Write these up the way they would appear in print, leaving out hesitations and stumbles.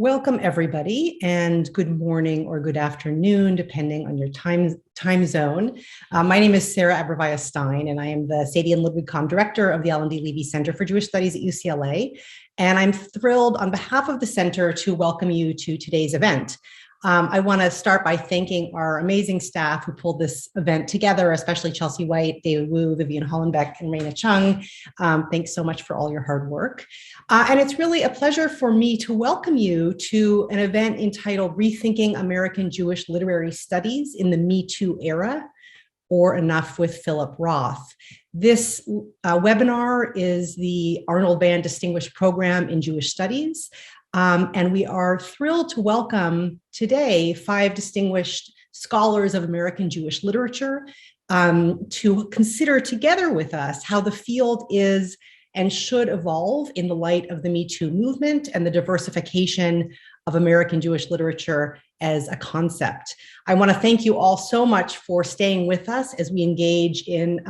Welcome, everybody, and good morning or good afternoon, depending on your time zone. My name is Sarah Abrevaya Stein, and I am the Sadie and Ludwig Kahm Director of the L&D Leve Center for Jewish Studies at UCLA. And I'm thrilled on behalf of the center to welcome you to today's event. I want to start by thanking our amazing staff who pulled this event together, especially Chelsea White, David Wu, Vivian Hollenbeck, and Raina Chung. Thanks so much for all your hard work. And it's really a pleasure for me to welcome you to an event entitled Rethinking American Jewish Literary Studies in the MeToo Era, or Enough with Philip Roth. This webinar is the Arnold Band Distinguished Program in Jewish Studies. And we are thrilled to welcome today 5 distinguished scholars of American Jewish literature to consider together with us how the field is and should evolve in the light of the Me Too movement and the diversification of American Jewish literature as a concept. I want to thank you all so much for staying with us as we engage in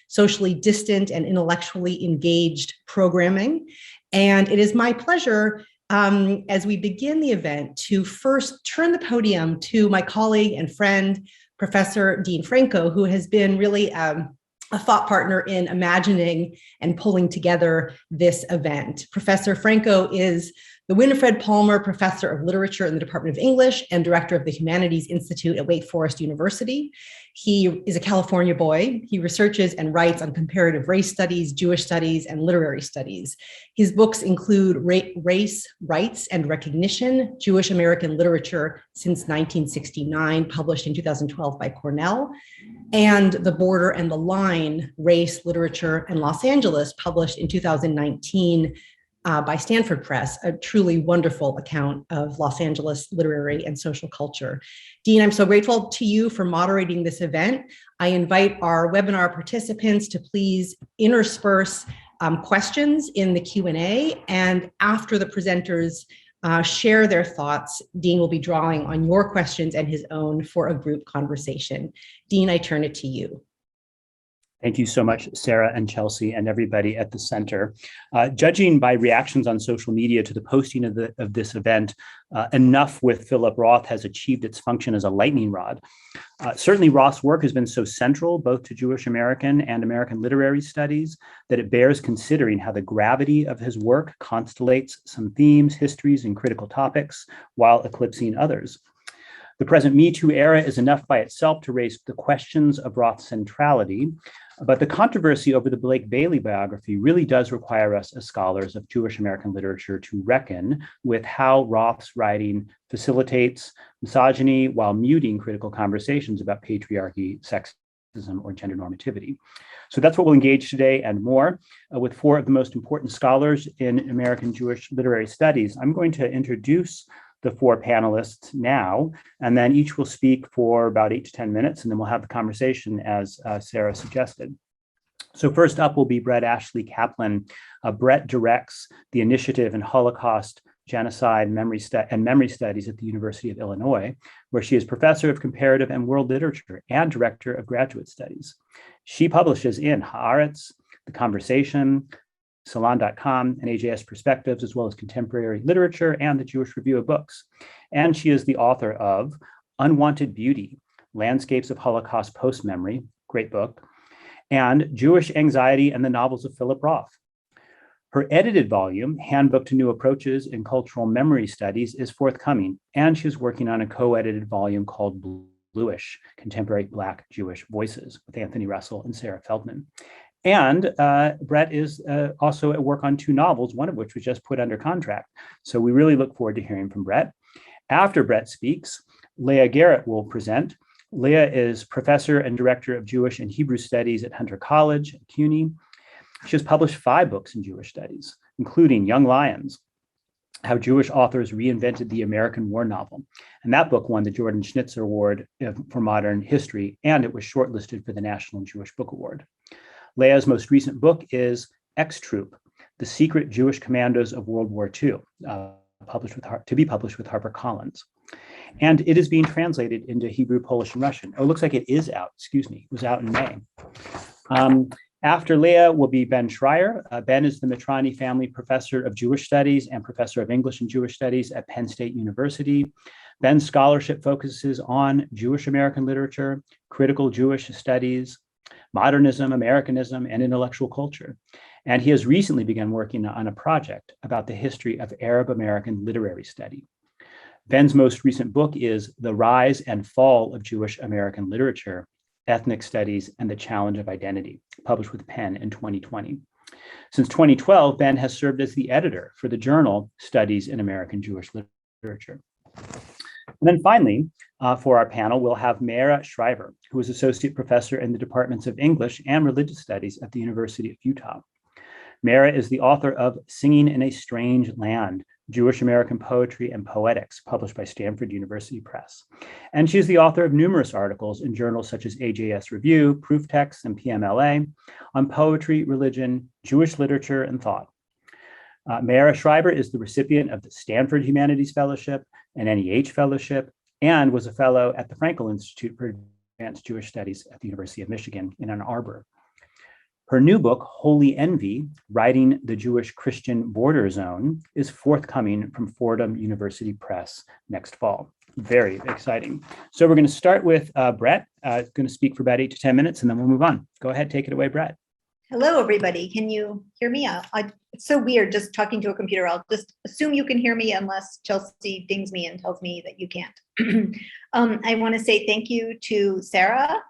socially distant and intellectually engaged programming. And it is my pleasure as we begin the event to first turn the podium to my colleague and friend, Professor Dean Franco, who has been really a thought partner in imagining and pulling together this event. Professor Franco is the Winifred Palmer Professor of Literature in the Department of English and Director of the Humanities Institute at Wake Forest University. He is a California boy. He researches and writes on comparative race studies, Jewish studies, and literary studies. His books include Race, Rights, and Recognition, Jewish American Literature Since 1969, published in 2012 by Cornell, and The Border and the Line, Race, Literature, and Los Angeles, published in 2019 by Stanford Press, a truly wonderful account of Los Angeles literary and social culture. Dean, I'm so grateful to you for moderating this event. I invite our webinar participants to please intersperse questions in the Q&A, and after the presenters share their thoughts, Dean will be drawing on your questions and his own for a group conversation. Dean, I turn it to you. Thank you so much, Sarah and Chelsea and everybody at the center. Judging by reactions on social media to the posting of this event, Enough with Philip Roth has achieved its function as a lightning rod. Certainly, Roth's work has been so central both to Jewish American and American literary studies that it bears considering how the gravity of his work constellates some themes, histories, and critical topics while eclipsing others. The present Me Too era is enough by itself to raise the questions of Roth's centrality, but the controversy over the Blake Bailey biography really does require us as scholars of Jewish American literature to reckon with how Roth's writing facilitates misogyny while muting critical conversations about patriarchy, sexism, or gender normativity. So that's what we'll engage today and more with 4 of the most important scholars in American Jewish literary studies. I'm going to introduce the 4 panelists now, and then each will speak for about 8 to 10 minutes, and then we'll have the conversation as Sarah suggested. So first up will be Ashley Kaplan. Brett directs the Initiative in Holocaust, Genocide, and Memory Studies at the University of Illinois, where she is Professor of Comparative and World Literature and Director of Graduate Studies. She publishes in Haaretz, The Conversation, Salon.com, and AJS Perspectives, as well as contemporary literature and the Jewish Review of Books. And she is the author of Unwanted Beauty, Landscapes of Holocaust Postmemory, great book, and Jewish Anxiety and the Novels of Philip Roth. Her edited volume, Handbook to New Approaches in Cultural Memory Studies, is forthcoming, and she's working on a co-edited volume called Bluish, Contemporary Black Jewish Voices, with Anthony Russell and Sarah Feldman. And Brett is also at work on 2 novels, one of which was just put under contract. So we really look forward to hearing from Brett. After Brett speaks, Leia Garrett will present. Leah is Professor and Director of Jewish and Hebrew Studies at Hunter College at CUNY. She has published 5 books in Jewish studies, including Young Lions, How Jewish Authors Reinvented the American War Novel. And that book won the Jordan Schnitzer Award for Modern History, and it was shortlisted for the National Jewish Book Award. Leah's most recent book is X-Troop, The Secret Jewish Commandos of World War II, to be published with HarperCollins. And it is being translated into Hebrew, Polish, and Russian. Oh, it looks like it is out, excuse me. It was out in May. After Leah will be Ben Schreier. Ben is the Mitrani Family Professor of Jewish Studies and Professor of English and Jewish Studies at Penn State University. Ben's scholarship focuses on Jewish American literature, critical Jewish studies, modernism, Americanism, and intellectual culture. And he has recently begun working on a project about the history of Arab American literary study. Ben's most recent book is The Rise and Fall of Jewish American Literature, Ethnic Studies and the Challenge of Identity, published with Penn in 2020. Since 2012, Ben has served as the editor for the journal Studies in American Jewish Literature. And then finally, for our panel, we'll have Maeera Schreiber, who is Associate Professor in the Departments of English and Religious Studies at the University of Utah. Maeera is the author of Singing in a Strange Land, Jewish American Poetry and Poetics, published by Stanford University Press. And she's the author of numerous articles in journals such as AJS Review, Proof Text, and PMLA on poetry, religion, Jewish literature, and thought. Maeera Schreiber is the recipient of the Stanford Humanities Fellowship, an NEH Fellowship, and was a fellow at the Franco Institute for Advanced Jewish Studies at the University of Michigan in Ann Arbor. Her new book, Holy Envy, Writing the Jewish-Christian Border Zone, is forthcoming from Fordham University Press next fall. Very exciting. So we're going to start with Brett, going to speak for about 8 to 10 minutes, and then we'll move on. Go ahead, take it away, Brett. Hello, everybody. Can you hear me? It's so weird just talking to a computer. I'll just assume you can hear me unless Chelsea dings me and tells me that you can't. I want to say thank you to Sarah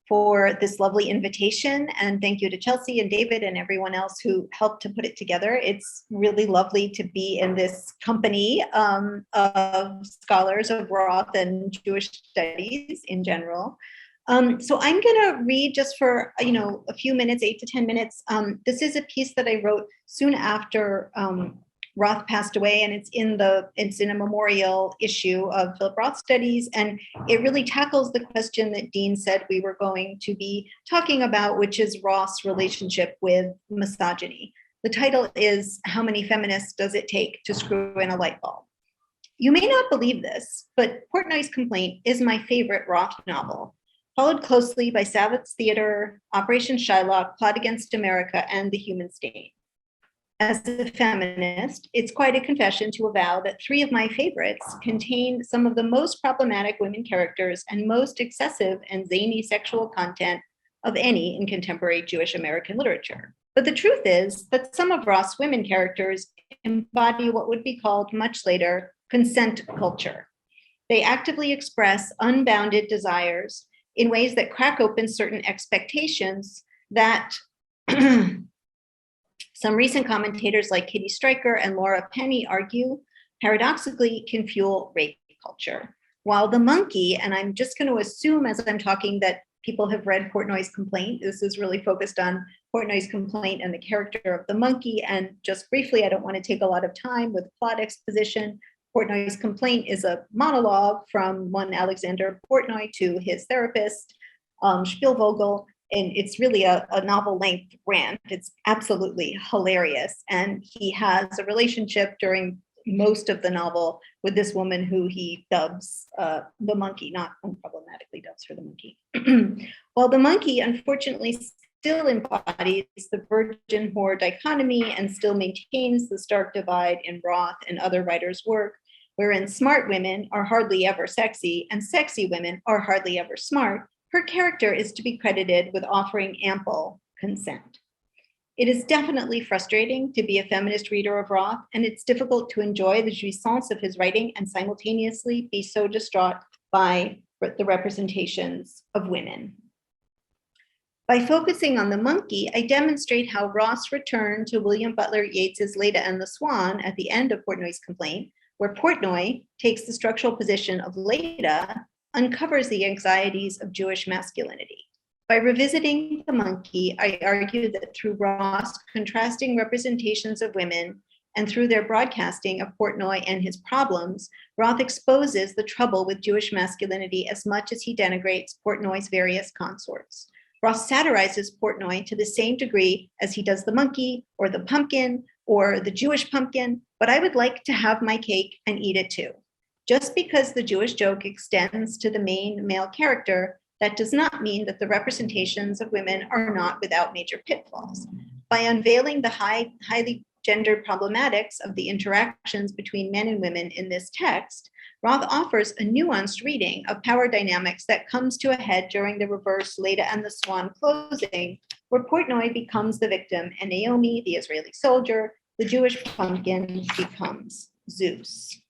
for this lovely invitation, and thank you to Chelsea and David and everyone else who helped to put it together. It's really lovely to be in this company of scholars of Roth and Jewish studies in general. So I'm going to read just for, a few minutes, 8 to 10 minutes. This is a piece that I wrote soon after Roth passed away, and it's in a memorial issue of Philip Roth Studies, and it really tackles the question that Dean said we were going to be talking about, which is Roth's relationship with misogyny. The title is How Many Feminists Does It Take to Screw in a Light Bulb? You may not believe this, but Portnoy's Complaint is my favorite Roth novel, followed closely by Sabbath's Theater, Operation Shylock, Plot Against America, and The Human Stain. As a feminist, it's quite a confession to avow that 3 of my favorites contain some of the most problematic women characters and most excessive and zany sexual content of any in contemporary Jewish American literature. But the truth is that some of Roth's women characters embody what would be called much later consent culture. They actively express unbounded desires in ways that crack open certain expectations that some recent commentators like Kitty Stryker and Laura Penny argue paradoxically can fuel rape culture. While the monkey, and I'm just going to assume as I'm talking that people have read Portnoy's Complaint, this is really focused on Portnoy's Complaint and the character of the monkey. And just briefly, I don't want to take a lot of time with plot exposition. Portnoy's Complaint is a monologue from one Alexander Portnoy to his therapist, Spielvogel. And it's really a novel-length rant. It's absolutely hilarious. And he has a relationship during most of the novel with this woman who he dubs the monkey, not unproblematically dubs her the monkey. While the monkey, unfortunately, still embodies the virgin whore dichotomy and still maintains the stark divide in Roth and other writers' work, wherein smart women are hardly ever sexy and sexy women are hardly ever smart, her character is to be credited with offering ample consent. It is definitely frustrating to be a feminist reader of Roth, and it's difficult to enjoy the jouissance of his writing and simultaneously be so distraught by the representations of women. By focusing on the monkey, I demonstrate how Roth's return to William Butler Yeats's Leda and the Swan at the end of Portnoy's Complaint, where Portnoy takes the structural position of Leda, uncovers the anxieties of Jewish masculinity. By revisiting the monkey, I argue that through Roth's contrasting representations of women and through their broadcasting of Portnoy and his problems, Roth exposes the trouble with Jewish masculinity as much as he denigrates Portnoy's various consorts. Roth satirizes Portnoy to the same degree as he does the monkey or the pumpkin or the Jewish pumpkin, but I would like to have my cake and eat it too. Just because the Jewish joke extends to the main male character That does not mean that the representations of women are not without major pitfalls. By unveiling the highly gendered problematics of the interactions between men and women in this text, Roth offers a nuanced reading of power dynamics that comes to a head during the reverse Leda and the Swan closing, where Portnoy becomes the victim and Naomi, the Israeli soldier, the Jewish pumpkin, becomes Zeus.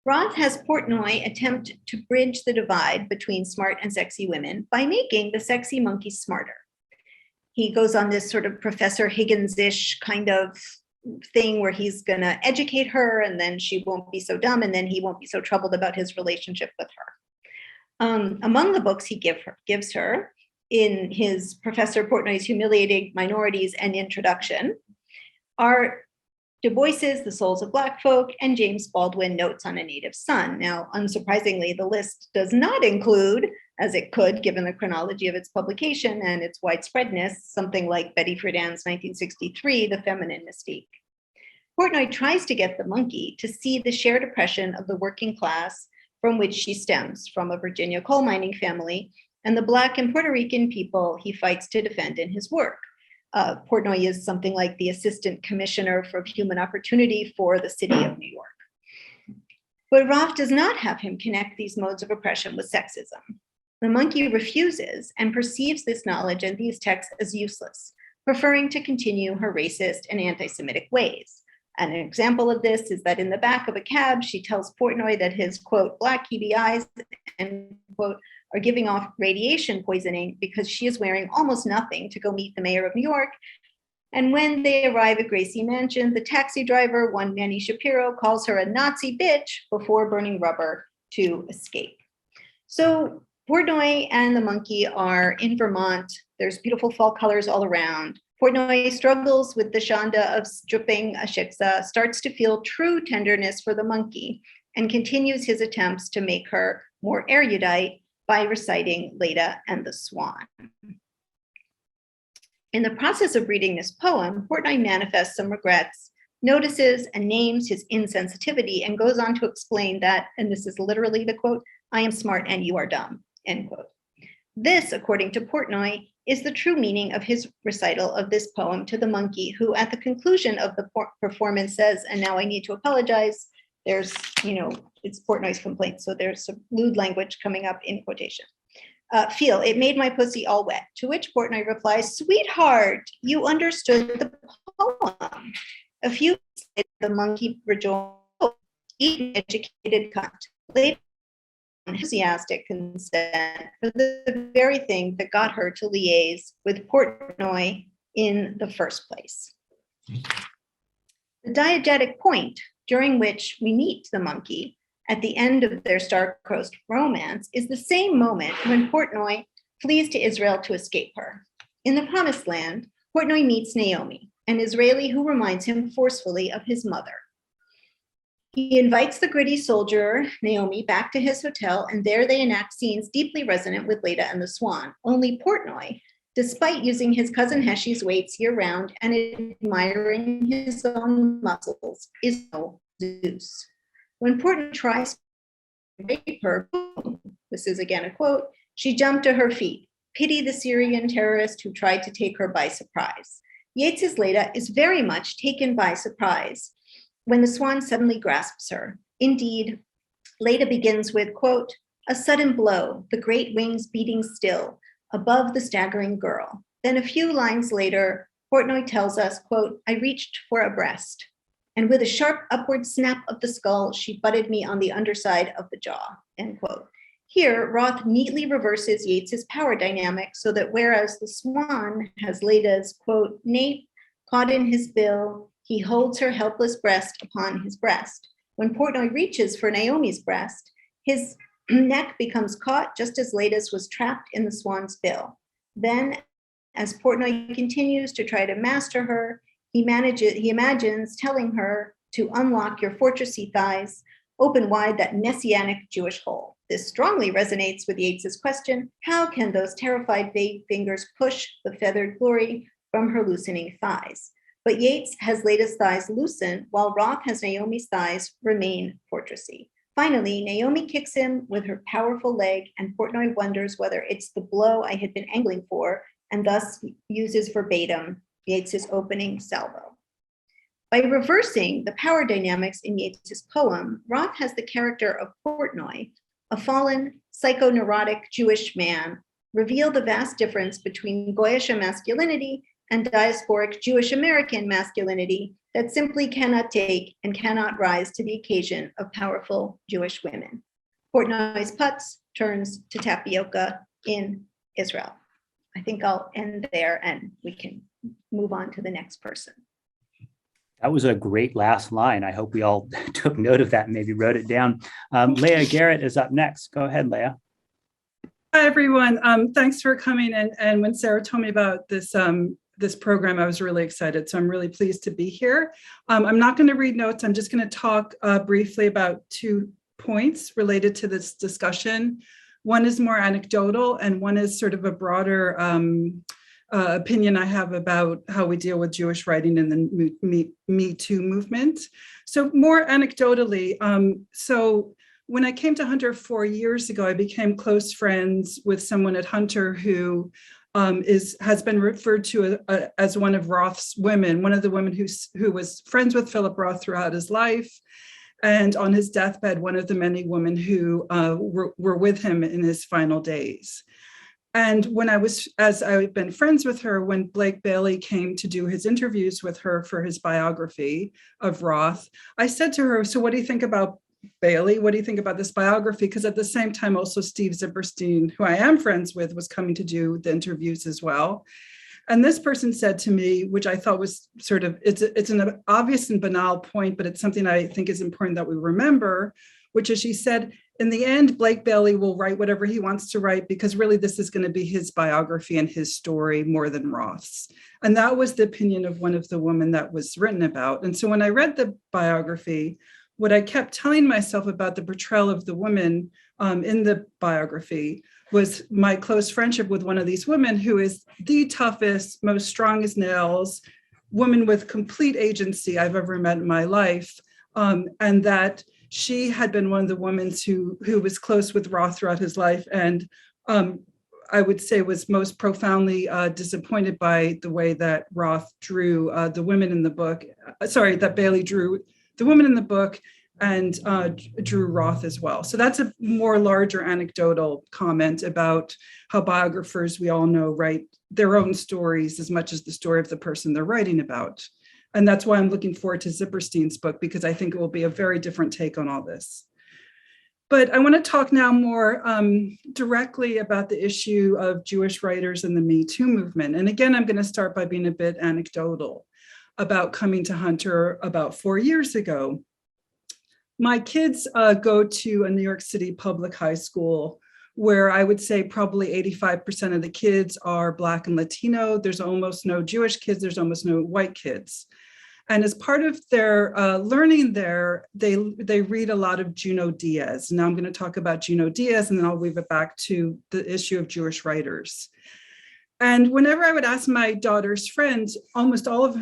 Roth has Portnoy attempt to bridge the divide between smart and sexy women by making the sexy monkey smarter. He goes on this sort of Professor Higgins-ish kind of thing where he's going to educate her and then she won't be so dumb and then he won't be so troubled about his relationship with her. Among the books he gives her in his Professor Portnoy's Humiliating Minorities and Introduction are Du Bois's The Souls of Black Folk and James Baldwin Notes on a Native Son. Now, unsurprisingly, the list does not include, as it could given the chronology of its publication and its widespreadness, something like Betty Friedan's 1963, The Feminine Mystique. Portnoy tries to get the monkey to see the shared oppression of the working class from which she stems, from a Virginia coal mining family, and the Black and Puerto Rican people he fights to defend in his work. Portnoy is something like the Assistant Commissioner for Human Opportunity for the city of New York. But Roth does not have him connect these modes of oppression with sexism. The monkey refuses and perceives this knowledge and these texts as useless, preferring to continue her racist and anti-Semitic ways. And an example of this is that in the back of a cab, she tells Portnoy that his, quote, black heavy eyes, end quote, are giving off radiation poisoning because she is wearing almost nothing to go meet the mayor of New York. And when they arrive at Gracie Mansion, the taxi driver, one Manny Shapiro, calls her a Nazi bitch before burning rubber to escape. So Portnoy and the monkey are in Vermont. There's beautiful fall colors all around. Portnoy struggles with the shanda of stripping a shiksa, starts to feel true tenderness for the monkey, and continues his attempts to make her more erudite by reciting Leda and the Swan. In the process of reading this poem, Portnoy manifests some regrets, notices and names his insensitivity, and goes on to explain that, and this is literally the quote, I am smart and you are dumb, end quote. This, according to Portnoy, is the true meaning of his recital of this poem to the monkey, who at the conclusion of the performance says, and now I need to apologize. There's, it's Portnoy's complaint, so there's some lewd language coming up in quotation. Feel, it made my pussy all wet, to which Portnoy replies, sweetheart, you understood the poem. A few minutes later, the monkey rejoined, eat educated cunt, later enthusiastic consent for the very thing that got her to liaise with Portnoy in the first place. The diegetic point during which we meet the monkey at the end of their star-crossed romance is the same moment when Portnoy flees to Israel to escape her. In the Promised Land, Portnoy meets Naomi, an Israeli who reminds him forcefully of his mother. He invites the gritty soldier, Naomi, back to his hotel, and there they enact scenes deeply resonant with Leda and the Swan. Only Portnoy, despite using his cousin Heshy's weights year-round and admiring his own muscles, is no Zeus. When Portnoy tries to rape her, this is again a quote, she jumped to her feet. Pity the Syrian terrorist who tried to take her by surprise. Yeats's Leda is very much taken by surprise when the Swan suddenly grasps her. Indeed, Leda begins with, quote, a sudden blow, the great wings beating still, above the staggering girl. Then a few lines later, Portnoy tells us, quote, I reached for a breast, and with a sharp upward snap of the skull, she butted me on the underside of the jaw, end quote. Here, Roth neatly reverses Yeats's power dynamic so that whereas the Swan has Leda's, quote, nape caught in his bill, he holds her helpless breast upon his breast. When Portnoy reaches for Naomi's breast, his neck becomes caught just as Leda's was trapped in the Swan's bill. Then, as Portnoy continues to try to master her, he imagines telling her to unlock your fortressy thighs, open wide that messianic Jewish hole. This strongly resonates with Yeats's question, how can those terrified vague fingers push the feathered glory from her loosening thighs? But Yeats has Leda's thighs loosen, while Roth has Naomi's thighs remain fortressy. Finally, Naomi kicks him with her powerful leg, and Portnoy wonders whether it's the blow I had been angling for, and thus uses verbatim Yeats's opening salvo. By reversing the power dynamics in Yeats's poem, Roth has the character of Portnoy, a fallen, psychoneurotic Jewish man, reveal the vast difference between Goyish masculinity and diasporic Jewish American masculinity that simply cannot take and cannot rise to the occasion of powerful Jewish women. Portnoy's putz turns to tapioca in Israel. I think I'll end there and we can move on to the next person. That was a great last line. I hope we all took note of that and maybe wrote it down. Leia Garrett is up next. Go ahead, Leia. Hi, everyone. Thanks for coming. And when Sarah told me about this, this program, I was really excited. So I'm really pleased to be here. I'm not going to read notes. I'm just going to talk briefly about 2 points related to this discussion. One is more anecdotal, and one is sort of a broader opinion I have about how we deal with Jewish writing in the MeToo movement. So more anecdotally, so when I came to Hunter 4 years ago, I became close friends with someone at Hunter who has been referred to as one of Roth's women, one of the women who was friends with Philip Roth throughout his life. And on his deathbed, one of the many women who were with him in his final days. And as I've been friends with her, when Blake Bailey came to do his interviews with her for his biography of Roth, I said to her, so what do you think about Bailey? What do you think about this biography? Because at the same time, also Steve Zipperstein, who I am friends with, was coming to do the interviews as well. And this person said to me, which I thought was sort of, it's an obvious and banal point, but it's something I think is important that we remember, which is she said, in the end, Blake Bailey will write whatever he wants to write because really this is going to be his biography and his story more than Roth's. And that was the opinion of one of the women that was written about. And so when I read the biography, what I kept telling myself about the portrayal of the woman in the biography was my close friendship with one of these women who is the toughest, most strong as nails, woman with complete agency I've ever met in my life. And that she had been one of the women who was close with Roth throughout his life. And I would say was most profoundly disappointed by the way that Roth drew the women in the book. That Bailey drew the women in the book and drew Roth as well. So that's a more larger anecdotal comment about how biographers, we all know, write their own stories as much as the story of the person they're writing about. And that's why I'm looking forward to Zipperstein's book, because I think it will be a very different take on all this. But I want to talk now more directly about the issue of Jewish writers in the Me Too movement. And again, I'm going to start by being a bit anecdotal about coming to Hunter about 4 years ago. My kids go to a New York City public high school where I would say probably 85% of the kids are Black and Latino. There's almost no Jewish kids. There's almost no white kids. And as part of their learning there, they read a lot of Junot Diaz. Now I'm going to talk about Junot Diaz, and then I'll weave it back to the issue of Jewish writers. And whenever I would ask my daughter's friends, almost all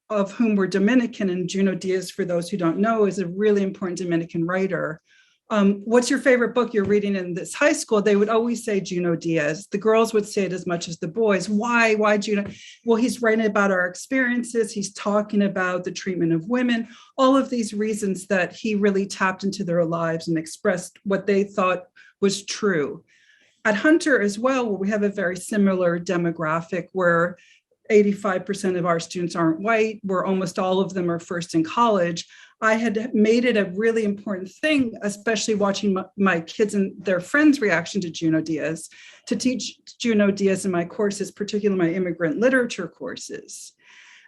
of whom were Dominican, and Junot Diaz, for those who don't know, is a really important Dominican writer, what's your favorite book you're reading in this high school? They would always say Junot Diaz. The girls would say it as much as the boys. Why Junot? Well, he's writing about our experiences. He's talking about the treatment of women, all of these reasons that he really tapped into their lives and expressed what they thought was true. At Hunter as well, where we have a very similar demographic where 85% of our students aren't white, where almost all of them are first in college, I had made it a really important thing, especially watching my kids and their friends' reaction to Junot Diaz, to teach Junot Diaz in my courses, particularly my immigrant literature courses.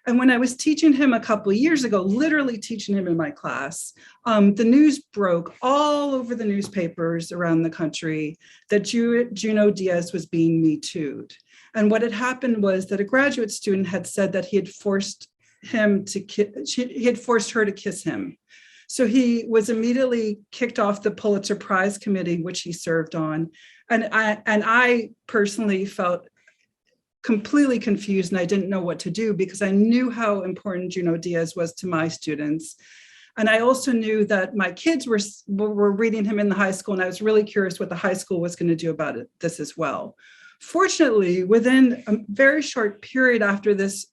And when I was teaching him a couple of years ago, literally teaching him in my class, the news broke all over the newspapers around the country that Junot Diaz was being Me Too'd. And what had happened was that a graduate student had said that he had forced her to kiss him. So he was immediately kicked off the Pulitzer Prize committee, which he served on. And I personally felt completely confused, and I didn't know what to do because I knew how important Junot Diaz was to my students. And I also knew that my kids were reading him in the high school, and I was really curious what the high school was going to do about this as well. Fortunately, within a very short period after this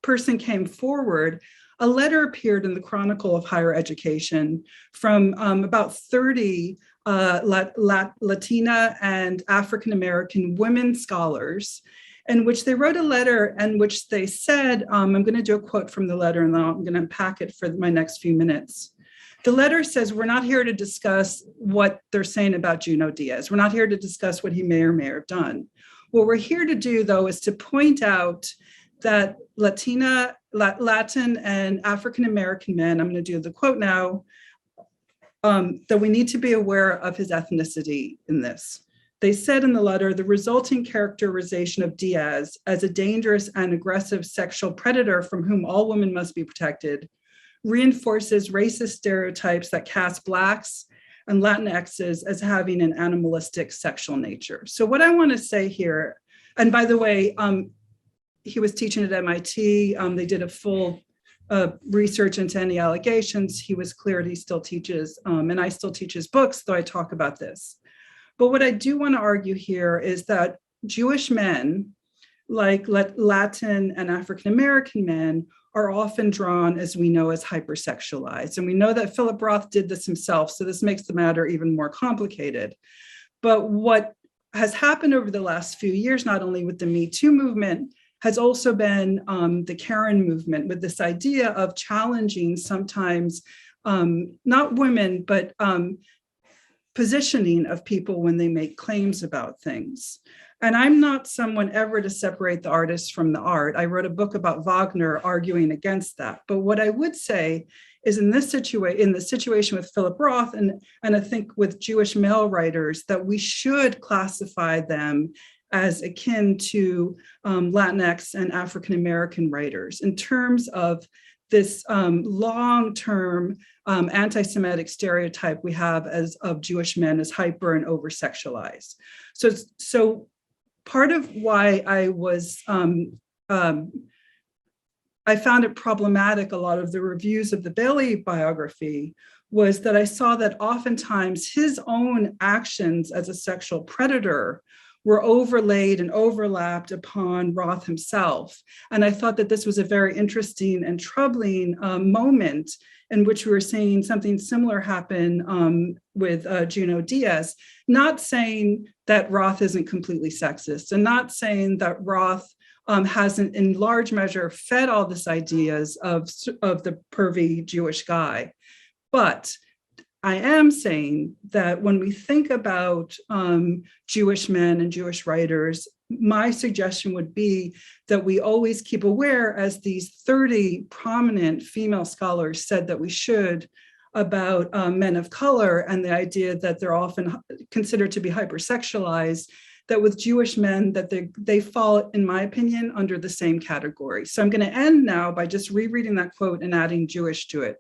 person came forward, a letter appeared in the Chronicle of Higher Education from about 30 Latina and African-American women scholars, in which they wrote a letter in which they said, I'm going to do a quote from the letter and then I'm going to unpack it for my next few minutes. The letter says, we're not here to discuss what they're saying about Junot Diaz. We're not here to discuss what he may or may have done. What we're here to do, though, is to point out that Latin and African-American men, I'm going to do the quote now, that we need to be aware of his ethnicity in this. They said in the letter, the resulting characterization of Diaz as a dangerous and aggressive sexual predator from whom all women must be protected reinforces racist stereotypes that cast Blacks and Latinxes as having an animalistic sexual nature. So what I want to say here, and by the way, he was teaching at MIT. They did a full research into any allegations. He was cleared, he still teaches, and I still teach his books, though I talk about this. But what I do want to argue here is that Jewish men, like Latin and African-American men, are often drawn, as we know, as hypersexualized. And we know that Philip Roth did this himself, so this makes the matter even more complicated. But what has happened over the last few years, not only with the MeToo movement, has also been the Karen movement, with this idea of challenging sometimes not women, but positioning of people when they make claims about things. And I'm not someone ever to separate the artist from the art. I wrote a book about Wagner arguing against that. But what I would say is in the situation with Philip Roth, and I think with Jewish male writers, that we should classify them as akin to Latinx and African-American writers in terms of this long-term anti-Semitic stereotype we have of Jewish men as hyper and over-sexualized. So part of why I found it problematic, a lot of the reviews of the Bailey biography, was that I saw that oftentimes his own actions as a sexual predator were overlaid and overlapped upon Roth himself. And I thought that this was a very interesting and troubling moment in which we were seeing something similar happen with Junot Diaz, not saying that Roth isn't completely sexist and not saying that Roth hasn't in large measure fed all these ideas of the pervy Jewish guy. But I am saying that when we think about Jewish men and Jewish writers, my suggestion would be that we always keep aware, as these 30 prominent female scholars said that we should, about men of color and the idea that they're often considered to be hypersexualized, that with Jewish men, that they fall, in my opinion, under the same category. So I'm going to end now by just rereading that quote and adding Jewish to it.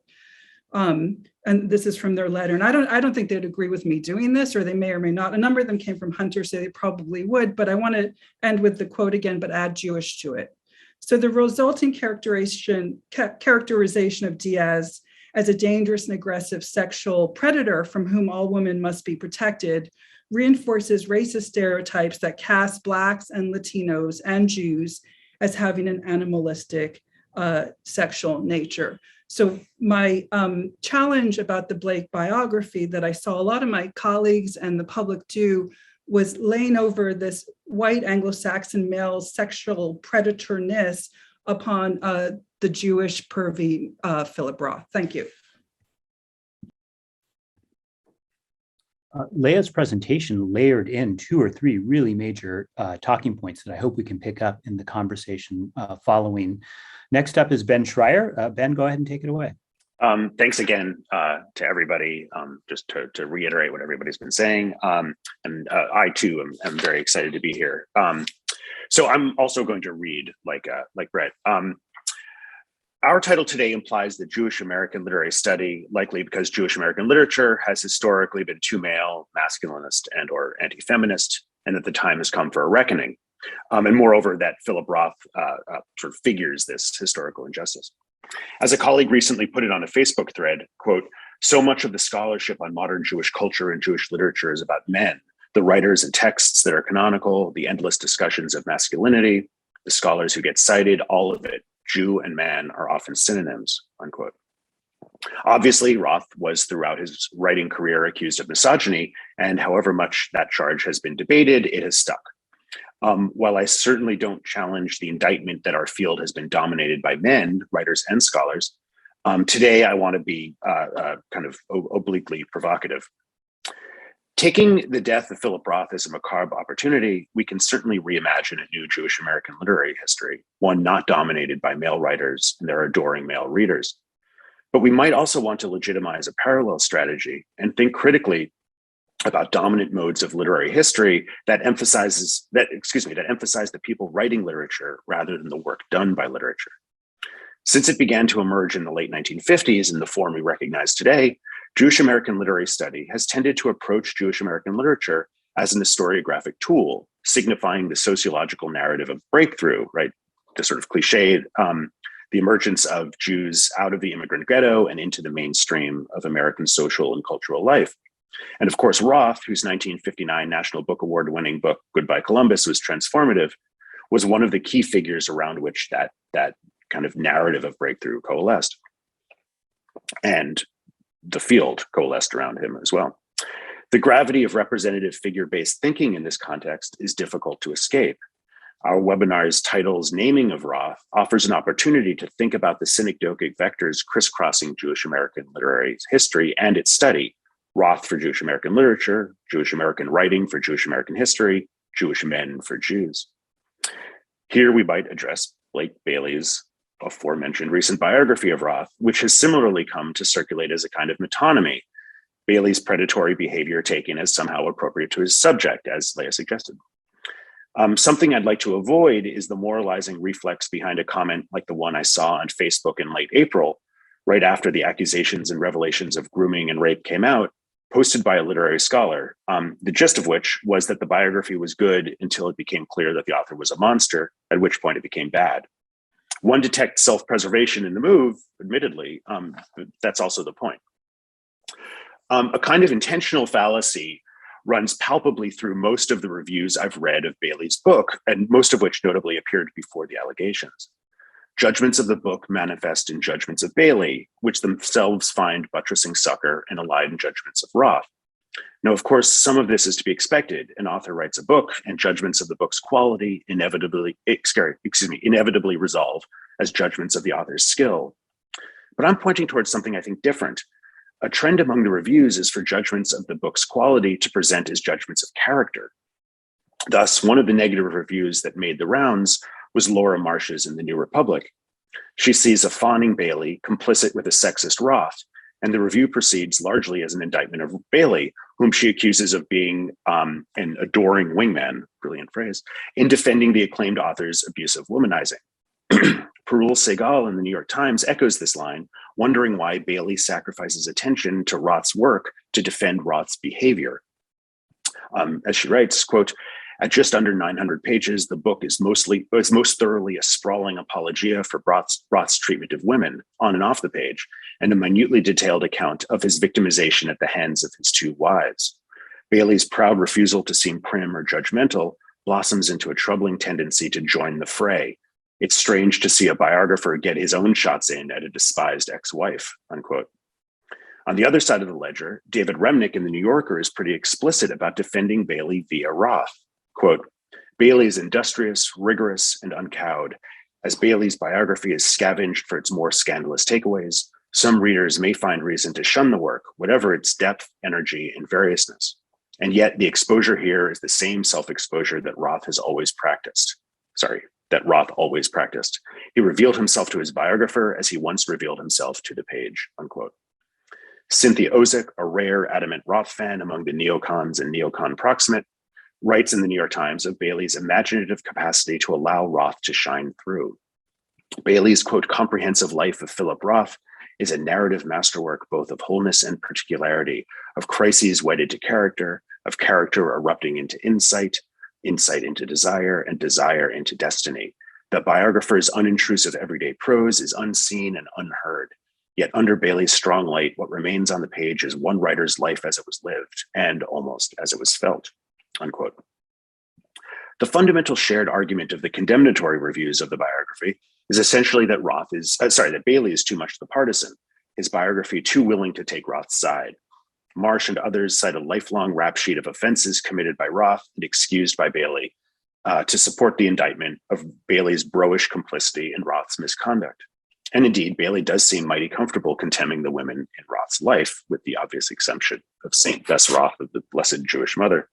And this is from their letter. And I don't think they'd agree with me doing this, or they may or may not. A number of them came from Hunter, so they probably would, but I want to end with the quote again, but add Jewish to it. So the resulting characterization of Diaz as a dangerous and aggressive sexual predator from whom all women must be protected reinforces racist stereotypes that cast Blacks and Latinos and Jews as having an animalistic sexual nature. So my challenge about the Blake biography that I saw a lot of my colleagues and the public do was laying over this white Anglo-Saxon male sexual predatorness upon the Jewish pervy Philip Roth. Thank you. Leah's presentation layered in 2 or 3 really major talking points that I hope we can pick up in the conversation following. Next up is Ben Schreier. Ben, go ahead and take it away. Thanks again to everybody. Just to reiterate what everybody's been saying, and I too am very excited to be here. So I'm also going to read like Brett. Our title today implies that Jewish American literary study, likely because Jewish American literature has historically been too male, masculinist, and or anti-feminist, and that the time has come for a reckoning. And moreover, that Philip Roth sort of figures this historical injustice. As a colleague recently put it on a Facebook thread, quote, "So much of the scholarship on modern Jewish culture and Jewish literature is about men, the writers and texts that are canonical, the endless discussions of masculinity, the scholars who get cited, all of it, Jew and man are often synonyms," unquote. Obviously, Roth was throughout his writing career accused of misogyny, and however much that charge has been debated, it has stuck. While I certainly don't challenge the indictment that our field has been dominated by men, writers and scholars, today I want to be kind of obliquely provocative. Taking the death of Philip Roth as a macabre opportunity, we can certainly reimagine a new Jewish American literary history, one not dominated by male writers and their adoring male readers. But we might also want to legitimize a parallel strategy and think critically about dominant modes of literary history that emphasize the people writing literature rather than the work done by literature. Since it began to emerge in the late 1950s in the form we recognize today, Jewish American literary study has tended to approach Jewish American literature as an historiographic tool, signifying the sociological narrative of breakthrough, right? The sort of cliched, the emergence of Jews out of the immigrant ghetto and into the mainstream of American social and cultural life. And of course, Roth, whose 1959 National Book Award winning book, Goodbye Columbus, was transformative, was one of the key figures around which that kind of narrative of breakthrough coalesced. And the field coalesced around him as well. The gravity of representative figure-based thinking in this context is difficult to escape. Our webinar's title's naming of Roth offers an opportunity to think about the synecdochic vectors crisscrossing Jewish American literary history and its study. Roth for Jewish American literature, Jewish American writing for Jewish American history, Jewish men for Jews. Here we might address Blake Bailey's aforementioned recent biography of Roth, which has similarly come to circulate as a kind of metonymy, Bailey's predatory behavior taken as somehow appropriate to his subject, as Leah suggested. Something I'd like to avoid is the moralizing reflex behind a comment like the one I saw on Facebook in late April, right after the accusations and revelations of grooming and rape came out, posted by a literary scholar, the gist of which was that the biography was good until it became clear that the author was a monster, at which point it became bad. One detects self-preservation in the move, admittedly, but that's also the point. A kind of intentional fallacy runs palpably through most of the reviews I've read of Bailey's book, and most of which notably appeared before the allegations. Judgments of the book manifest in judgments of Bailey, which themselves find buttressing succor in allied judgments of Roth. Now, of course, some of this is to be expected. An author writes a book, and judgments of the book's quality inevitably resolve as judgments of the author's skill. But I'm pointing towards something I think different. A trend among the reviews is for judgments of the book's quality to present as judgments of character. Thus, one of the negative reviews that made the rounds was Laura Marsh's in the New Republic. She sees a fawning Bailey complicit with a sexist Roth, and the review proceeds largely as an indictment of Bailey, whom she accuses of being an adoring wingman, brilliant phrase, in defending the acclaimed author's abusive womanizing. Parul Segal in the New York Times echoes this line, wondering why Bailey sacrifices attention to Roth's work to defend Roth's behavior. As she writes, quote, "At just under 900 pages, the book is most thoroughly a sprawling apologia for Roth's treatment of women on and off the page, and a minutely detailed account of his victimization at the hands of his two wives. Bailey's proud refusal to seem prim or judgmental blossoms into a troubling tendency to join the fray. It's strange to see a biographer get his own shots in at a despised ex-wife," unquote. On the other side of the ledger, David Remnick in The New Yorker is pretty explicit about defending Bailey via Roth. Quote, "Bailey is industrious, rigorous, and uncowed. As Bailey's biography is scavenged for its more scandalous takeaways, some readers may find reason to shun the work, whatever its depth, energy, and variousness. And yet the exposure here is the same self-exposure that Roth always practiced. He revealed himself to his biographer as he once revealed himself to the page," unquote. Cynthia Ozick, a rare adamant Roth fan among the neocons and neocon proximate, writes in the New York Times of Bailey's imaginative capacity to allow Roth to shine through. Bailey's, quote, "comprehensive life of Philip Roth is a narrative masterwork both of wholeness and particularity, of crises wedded to character, of character erupting into insight, insight into desire, and desire into destiny. The biographer's unintrusive everyday prose is unseen and unheard. Yet under Bailey's strong light, what remains on the page is one writer's life as it was lived and almost as it was felt, unquote. The fundamental shared argument of the condemnatory reviews of the biography is essentially that that Bailey is too much the partisan, his biography too willing to take Roth's side. Marsh and others cite a lifelong rap sheet of offenses committed by Roth and excused by Bailey to support the indictment of Bailey's bro-ish complicity in Roth's misconduct. And indeed, Bailey does seem mighty comfortable contemning the women in Roth's life, with the obvious exception of Saint Bess Roth of the Blessed Jewish Mother.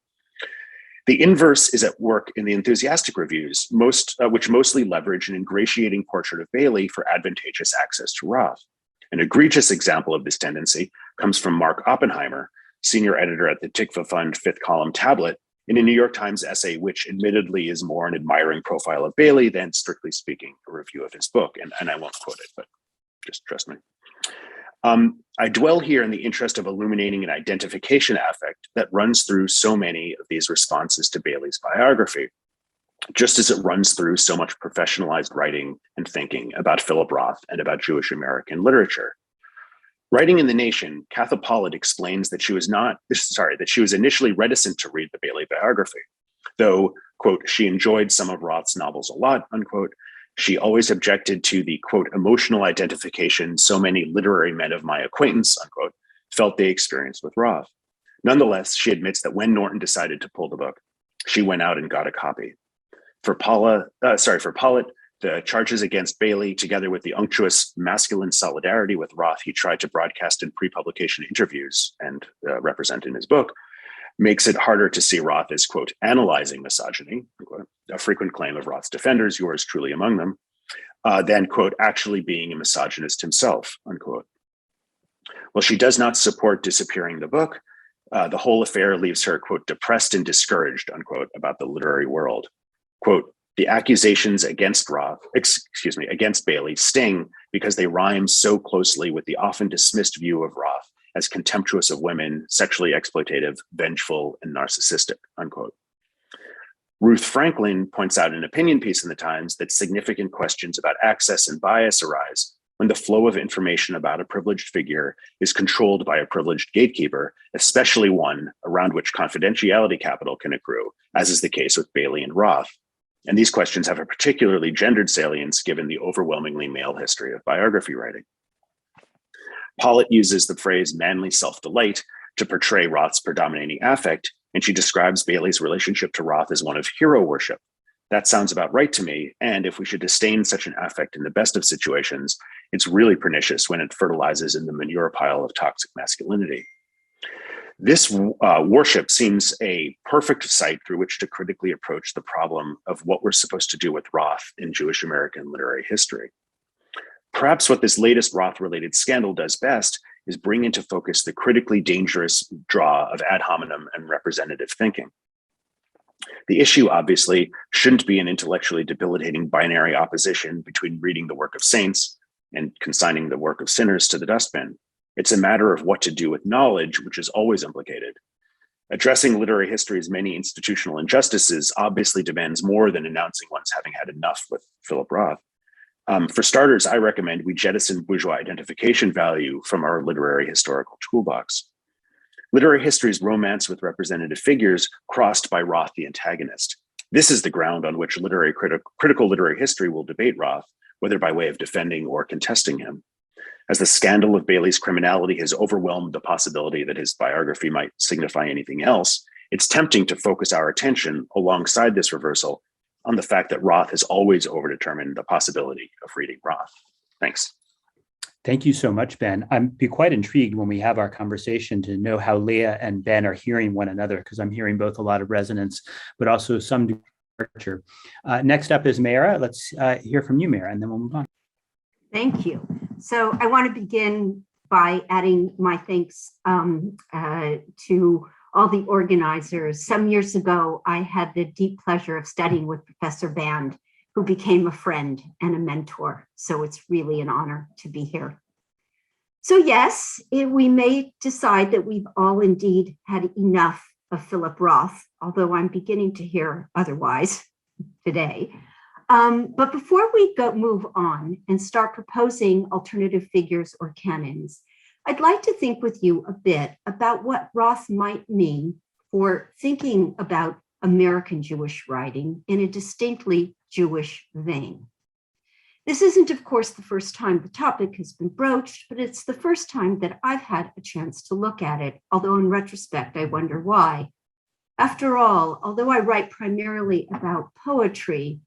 The inverse is at work in the enthusiastic reviews, which mostly leverage an ingratiating portrait of Bailey for advantageous access to Roth. An egregious example of this tendency comes from Mark Oppenheimer, senior editor at the Tikva Fund fifth column tablet, in a New York Times essay, which admittedly is more an admiring profile of Bailey than, strictly speaking, a review of his book. And I won't quote it, but just trust me. I dwell here in the interest of illuminating an identification affect that runs through so many of these responses to Bailey's biography, just as it runs through so much professionalized writing and thinking about Philip Roth and about Jewish American literature. Writing in The Nation, Katha Pollitt explains that she was initially reticent to read the Bailey biography, though, quote, she enjoyed some of Roth's novels a lot, unquote. She always objected to the, quote, emotional identification so many literary men of my acquaintance, unquote, felt they experienced with Roth. Nonetheless, she admits that when Norton decided to pull the book, she went out and got a copy. For Pollitt, the charges against Bailey, together with the unctuous masculine solidarity with Roth he tried to broadcast in pre-publication interviews and represent in his book, makes it harder to see Roth as, quote, analyzing misogyny, unquote, a frequent claim of Roth's defenders, yours truly among them, than, quote, actually being a misogynist himself, unquote. While she does not support disappearing the book, the whole affair leaves her, quote, depressed and discouraged, unquote, about the literary world. Quote, the accusations against Bailey sting because they rhyme so closely with the often dismissed view of Roth as contemptuous of women, sexually exploitative, vengeful, and narcissistic, unquote. Ruth Franklin points out in an opinion piece in the Times that significant questions about access and bias arise when the flow of information about a privileged figure is controlled by a privileged gatekeeper, especially one around which confidentiality capital can accrue, as is the case with Bailey and Roth. And these questions have a particularly gendered salience given the overwhelmingly male history of biography writing. Pollitt uses the phrase manly self-delight to portray Roth's predominating affect, and she describes Bailey's relationship to Roth as one of hero worship. That sounds about right to me, and if we should disdain such an affect in the best of situations, it's really pernicious when it fertilizes in the manure pile of toxic masculinity. This worship seems a perfect site through which to critically approach the problem of what we're supposed to do with Roth in Jewish American literary history. Perhaps what this latest Roth-related scandal does best is bring into focus the critically dangerous draw of ad hominem and representative thinking. The issue, obviously, shouldn't be an intellectually debilitating binary opposition between reading the work of saints and consigning the work of sinners to the dustbin. It's a matter of what to do with knowledge, which is always implicated. Addressing literary history's many institutional injustices obviously demands more than announcing one's having had enough with Philip Roth. For starters, I recommend we jettison bourgeois identification value from our literary historical toolbox. Literary history's romance with representative figures crossed by Roth the antagonist. This is the ground on which critical literary history will debate Roth, whether by way of defending or contesting him. As the scandal of Bailey's criminality has overwhelmed the possibility that his biography might signify anything else, it's tempting to focus our attention alongside this reversal on the fact that Roth has always overdetermined the possibility of reading Roth. Thanks. Thank you so much, Ben. I'd be quite intrigued when we have our conversation to know how Leah and Ben are hearing one another, because I'm hearing both a lot of resonance, but also some departure. Next up is Maeera. Let's hear from you, Maeera, and then we'll move on. Thank you. So I want to begin by adding my thanks to all the organizers. Some years ago, I had the deep pleasure of studying with Professor Band, who became a friend and a mentor. So it's really an honor to be here. So yes, we may decide that we've all indeed had enough of Philip Roth, although I'm beginning to hear otherwise today. But before we move on and start proposing alternative figures or canons, I'd like to think with you a bit about what Roth might mean for thinking about American Jewish writing in a distinctly Jewish vein. This isn't, of course, the first time the topic has been broached, but it's the first time that I've had a chance to look at it, although in retrospect, I wonder why. After all, although I write primarily about poetry,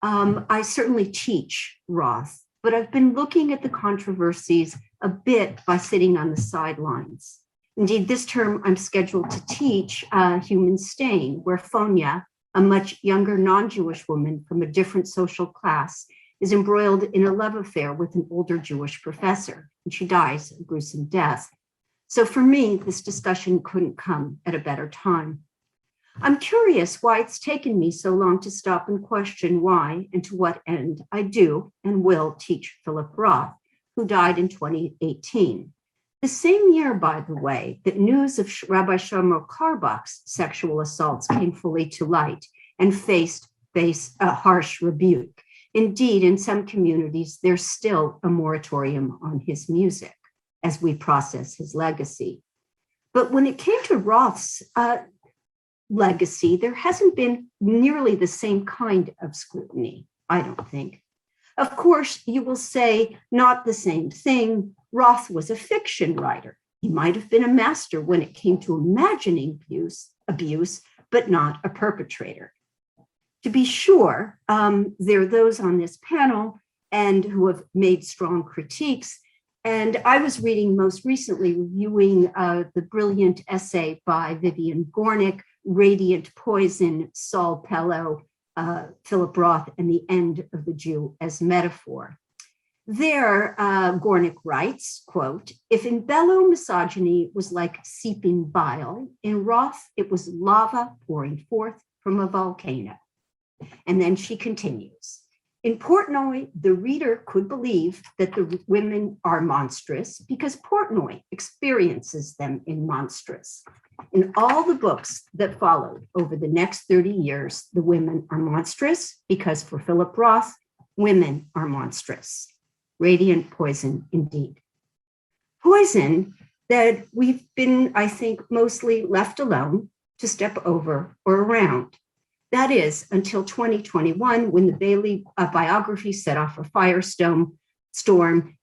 I certainly teach Roth, but I've been looking at the controversies a bit by sitting on the sidelines. Indeed, this term I'm scheduled to teach Human Stain, where Fonya, a much younger non-Jewish woman from a different social class, is embroiled in a love affair with an older Jewish professor, and she dies a gruesome death. So for me, this discussion couldn't come at a better time. I'm curious why it's taken me so long to stop and question why and to what end I do and will teach Philip Roth, who died in 2018. The same year, by the way, that news of Rabbi Shlomo Carlebach's sexual assaults came fully to light and faced a harsh rebuke. Indeed, in some communities, there's still a moratorium on his music as we process his legacy. But when it came to Roth's legacy, there hasn't been nearly the same kind of scrutiny, I don't think. Of course, you will say not the same thing. Roth was a fiction writer. He might have been a master when it came to imagining abuse, but not a perpetrator. To be sure, there are those on this panel and who have made strong critiques. And I was reading most recently, reviewing the brilliant essay by Vivian Gornick, Radiant Poison, Saul Pellow, Philip Roth, and the End of the Jew as Metaphor. There, Gornick writes, quote, "If in bellow misogyny was like seeping bile, in Roth it was lava pouring forth from a volcano." And then she continues, "In Portnoy, the reader could believe that the women are monstrous because Portnoy experiences them in monstrous. In all the books that followed over the next 30 years, the women are monstrous because for Philip Roth, women are monstrous." Radiant poison indeed. Poison that we've been, I think, mostly left alone to step over or around. That is until 2021, when the Bailey biography set off a firestorm,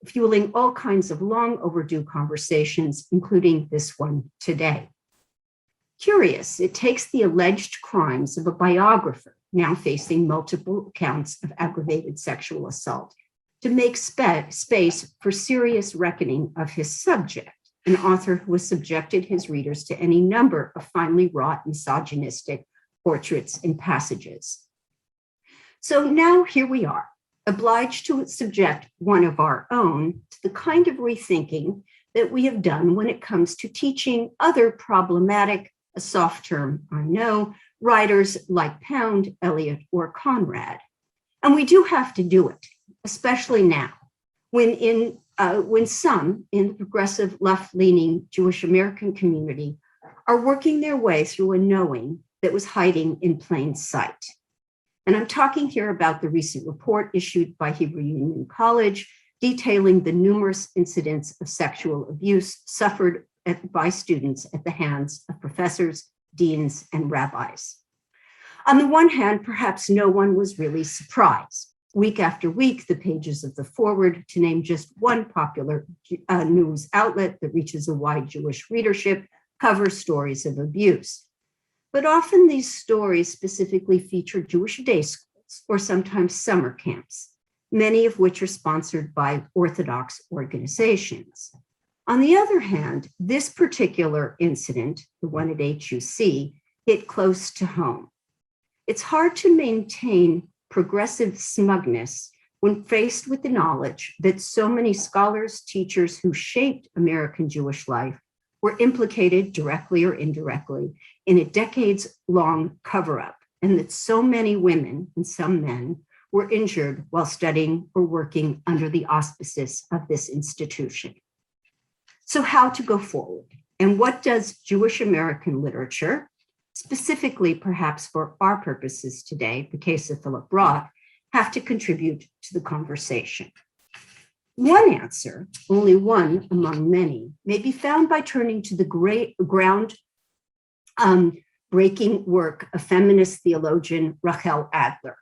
fueling all kinds of long overdue conversations, including this one today. Curious, it takes the alleged crimes of a biographer now facing multiple counts of aggravated sexual assault to make space for serious reckoning of his subject, an author who has subjected his readers to any number of finely wrought misogynistic portraits and passages. So now here we are, obliged to subject one of our own to the kind of rethinking that we have done when it comes to teaching other problematic, a soft term I know, writers like Pound, Eliot, or Conrad. And we do have to do it, especially now, when some in the progressive left-leaning Jewish American community are working their way through a knowing that was hiding in plain sight. And I'm talking here about the recent report issued by Hebrew Union College detailing the numerous incidents of sexual abuse suffered by students at the hands of professors, deans, and rabbis. On the one hand, perhaps no one was really surprised. Week after week, the pages of the Forward, to name just one popular news outlet that reaches a wide Jewish readership, cover stories of abuse. But often these stories specifically feature Jewish day schools or sometimes summer camps, many of which are sponsored by Orthodox organizations. On the other hand, this particular incident, the one at HUC, hit close to home. It's hard to maintain progressive smugness when faced with the knowledge that so many scholars, teachers who shaped American Jewish life were implicated directly or indirectly in a decades-long cover-up, and that so many women and some men were injured while studying or working under the auspices of this institution. So how to go forward? And what does Jewish American literature, specifically perhaps for our purposes today, the case of Philip Roth, have to contribute to the conversation? One answer, only one among many, may be found by turning to the ground breaking work of feminist theologian Rachel Adler,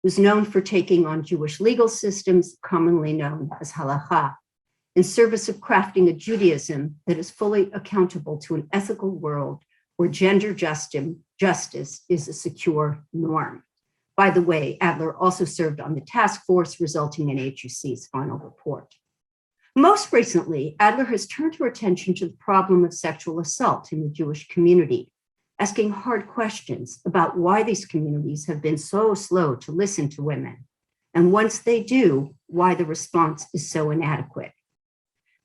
who's known for taking on Jewish legal systems, commonly known as halakha, in service of crafting a Judaism that is fully accountable to an ethical world where gender justice is a secure norm. By the way, Adler also served on the task force resulting in HUC's final report. Most recently, Adler has turned her attention to the problem of sexual assault in the Jewish community, asking hard questions about why these communities have been so slow to listen to women, and once they do, why the response is so inadequate.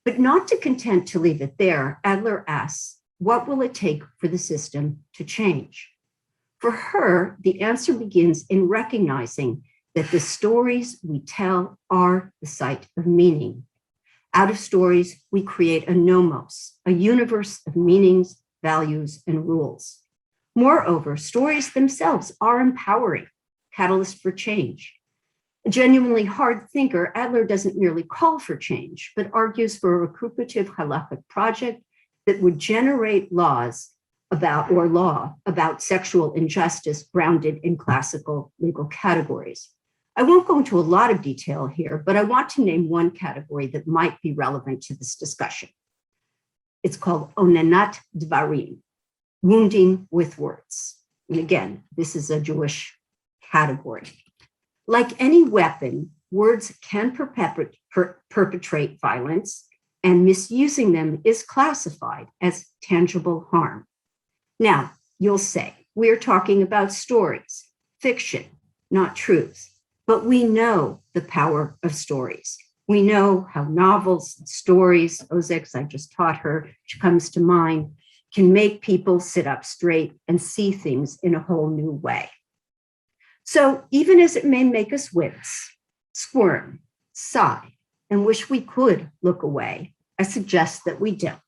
But not content to leave it there, Adler asks, what will it take for the system to change? For her, the answer begins in recognizing that the stories we tell are the site of meaning. Out of stories, we create a nomos, a universe of meanings, values, and rules. Moreover, stories themselves are empowering, catalysts for change. A genuinely hard thinker, Adler doesn't merely call for change, but argues for a recuperative halakhic project that would generate law about sexual injustice grounded in classical legal categories. I won't go into a lot of detail here, but I want to name one category that might be relevant to this discussion. It's called onenat dvarim, wounding with words. And again, this is a Jewish category. Like any weapon, words can perpetrate violence, and misusing them is classified as tangible harm. Now, you'll say, we're talking about stories, fiction, not truth, but we know the power of stories. We know how novels, stories, Ozek's I just taught her, which comes to mind, can make people sit up straight and see things in a whole new way. So even as it may make us wince, squirm, sigh, and wish we could look away, I suggest that we don't.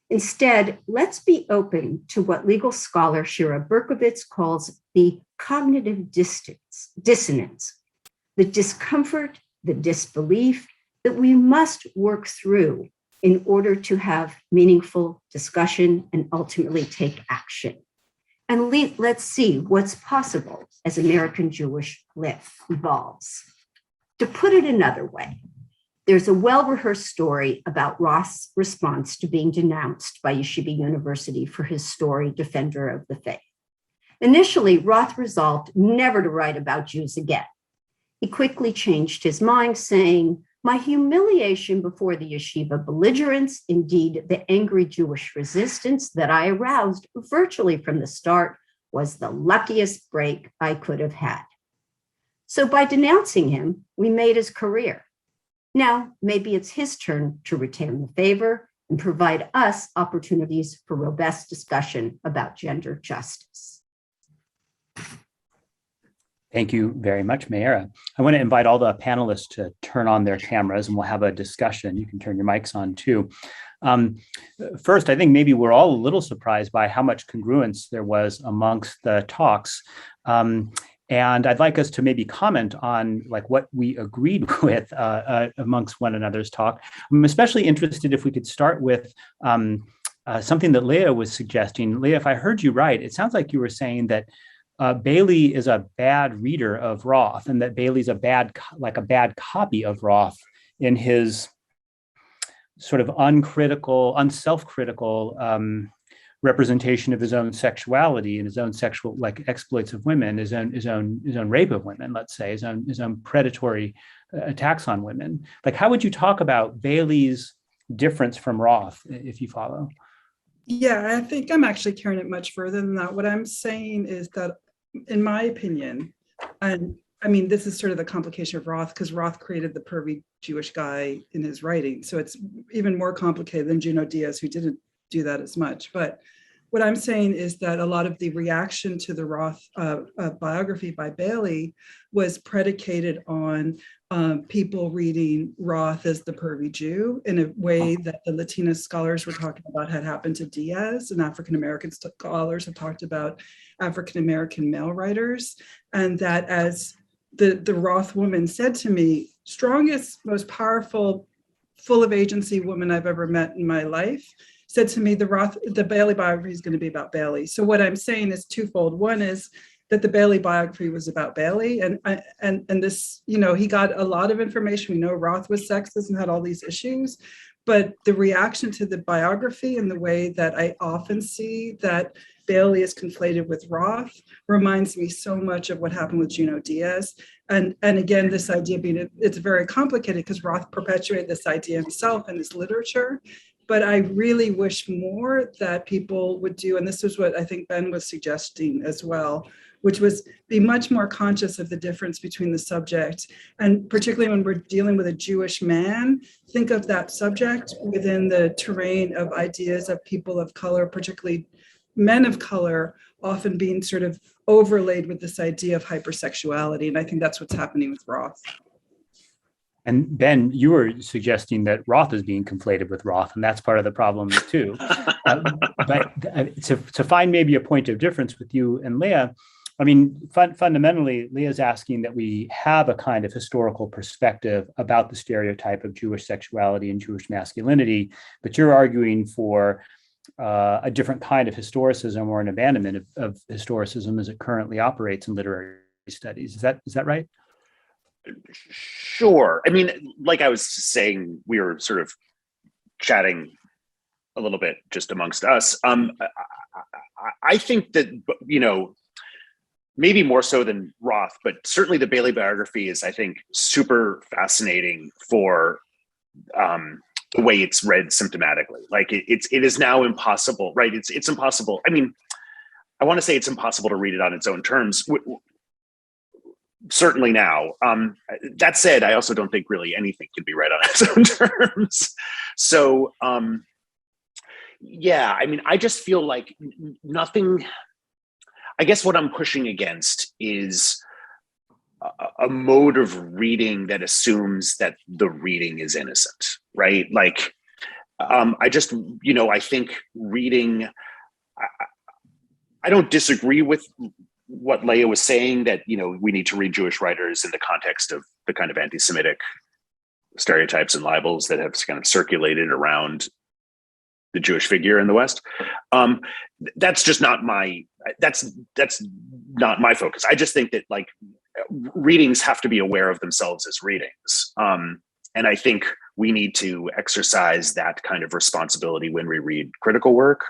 Instead, let's be open to what legal scholar Shira Berkovitz calls the cognitive dissonance, the discomfort, the disbelief that we must work through in order to have meaningful discussion and ultimately take action. And let's see what's possible as American Jewish life evolves. To put it another way, there's a well-rehearsed story about Roth's response to being denounced by Yeshiva University for his story, Defender of the Faith. Initially, Roth resolved never to write about Jews again. He quickly changed his mind, saying, "My humiliation before the yeshiva belligerents, indeed the angry Jewish resistance that I aroused virtually from the start, was the luckiest break I could have had." So by denouncing him, we made his career. Now, maybe it's his turn to return the favor and provide us opportunities for robust discussion about gender justice. Thank you very much, Maeera. I want to invite all the panelists to turn on their cameras and we'll have a discussion. You can turn your mics on too. First, I think maybe we're all a little surprised by how much congruence there was amongst the talks. And I'd like us to maybe comment on like what we agreed with amongst one another's talk. I'm especially interested if we could start with something that Leah was suggesting. Leah, if I heard you right, it sounds like you were saying that Bailey is a bad reader of Roth and that Bailey's a bad copy of Roth in his sort of unself-critical representation of his own sexuality and his own sexual like exploits of women, his own rape of women, let's say, his own predatory attacks on women. Like, how would you talk about Bailey's difference from Roth, if you follow? Yeah, I think I'm actually carrying it much further than that. What I'm saying is that, in my opinion, and I mean, this is sort of the complication of Roth, because Roth created the pervy Jewish guy in his writing. So it's even more complicated than Junot Diaz, who didn't do that as much. But what I'm saying is that a lot of the reaction to the Roth biography by Bailey was predicated on people reading Roth as the pervy Jew in a way that the Latina scholars were talking about had happened to Diaz, and African-American scholars have talked about African-American male writers, and that as the Roth woman said to me, strongest, most powerful, full of agency woman I've ever met in my life, said to me, the Bailey biography is going to be about Bailey. So what I'm saying is twofold. One is that the Bailey biography was about Bailey, and this, he got a lot of information. We know Roth was sexist and had all these issues, but the reaction to the biography and the way that I often see that Bailey is conflated with Roth reminds me so much of what happened with Junot Diaz. And again, this idea being, it's very complicated because Roth perpetuated this idea himself in his literature. But I really wish more that people would do, and this is what I think Ben was suggesting as well, which was be much more conscious of the difference between the subject. And particularly when we're dealing with a Jewish man, think of that subject within the terrain of ideas of people of color, particularly men of color, often being sort of overlaid with this idea of hypersexuality. And I think that's what's happening with Roth. And Ben, you were suggesting that Roth is being conflated with Roth, and that's part of the problem too. But to find maybe a point of difference with you and Leah, I mean, fundamentally, Leah's asking that we have a kind of historical perspective about the stereotype of Jewish sexuality and Jewish masculinity, but you're arguing for a different kind of historicism or an abandonment of historicism as it currently operates in literary studies. Is that right? Sure. I mean, like I was saying, we were sort of chatting a little bit just amongst us. I think that, maybe more so than Roth, but certainly the Bailey biography is, I think, super fascinating for the way it's read symptomatically. Like it is now impossible, right? It's impossible. I mean, I want to say it's impossible to read it on its own terms. Certainly now. That said, I also don't think really anything can be read on its own terms. So, yeah, I mean, I just feel like nothing. I guess what I'm pushing against is a mode of reading that assumes that the reading is innocent, right? Like, I just, I think reading, I don't disagree with what Leia was saying, that, we need to read Jewish writers in the context of the kind of anti-Semitic stereotypes and libels that have kind of circulated around the Jewish figure in the West. That's just not that's not my focus. I just think that like readings have to be aware of themselves as readings. And I think we need to exercise that kind of responsibility when we read critical work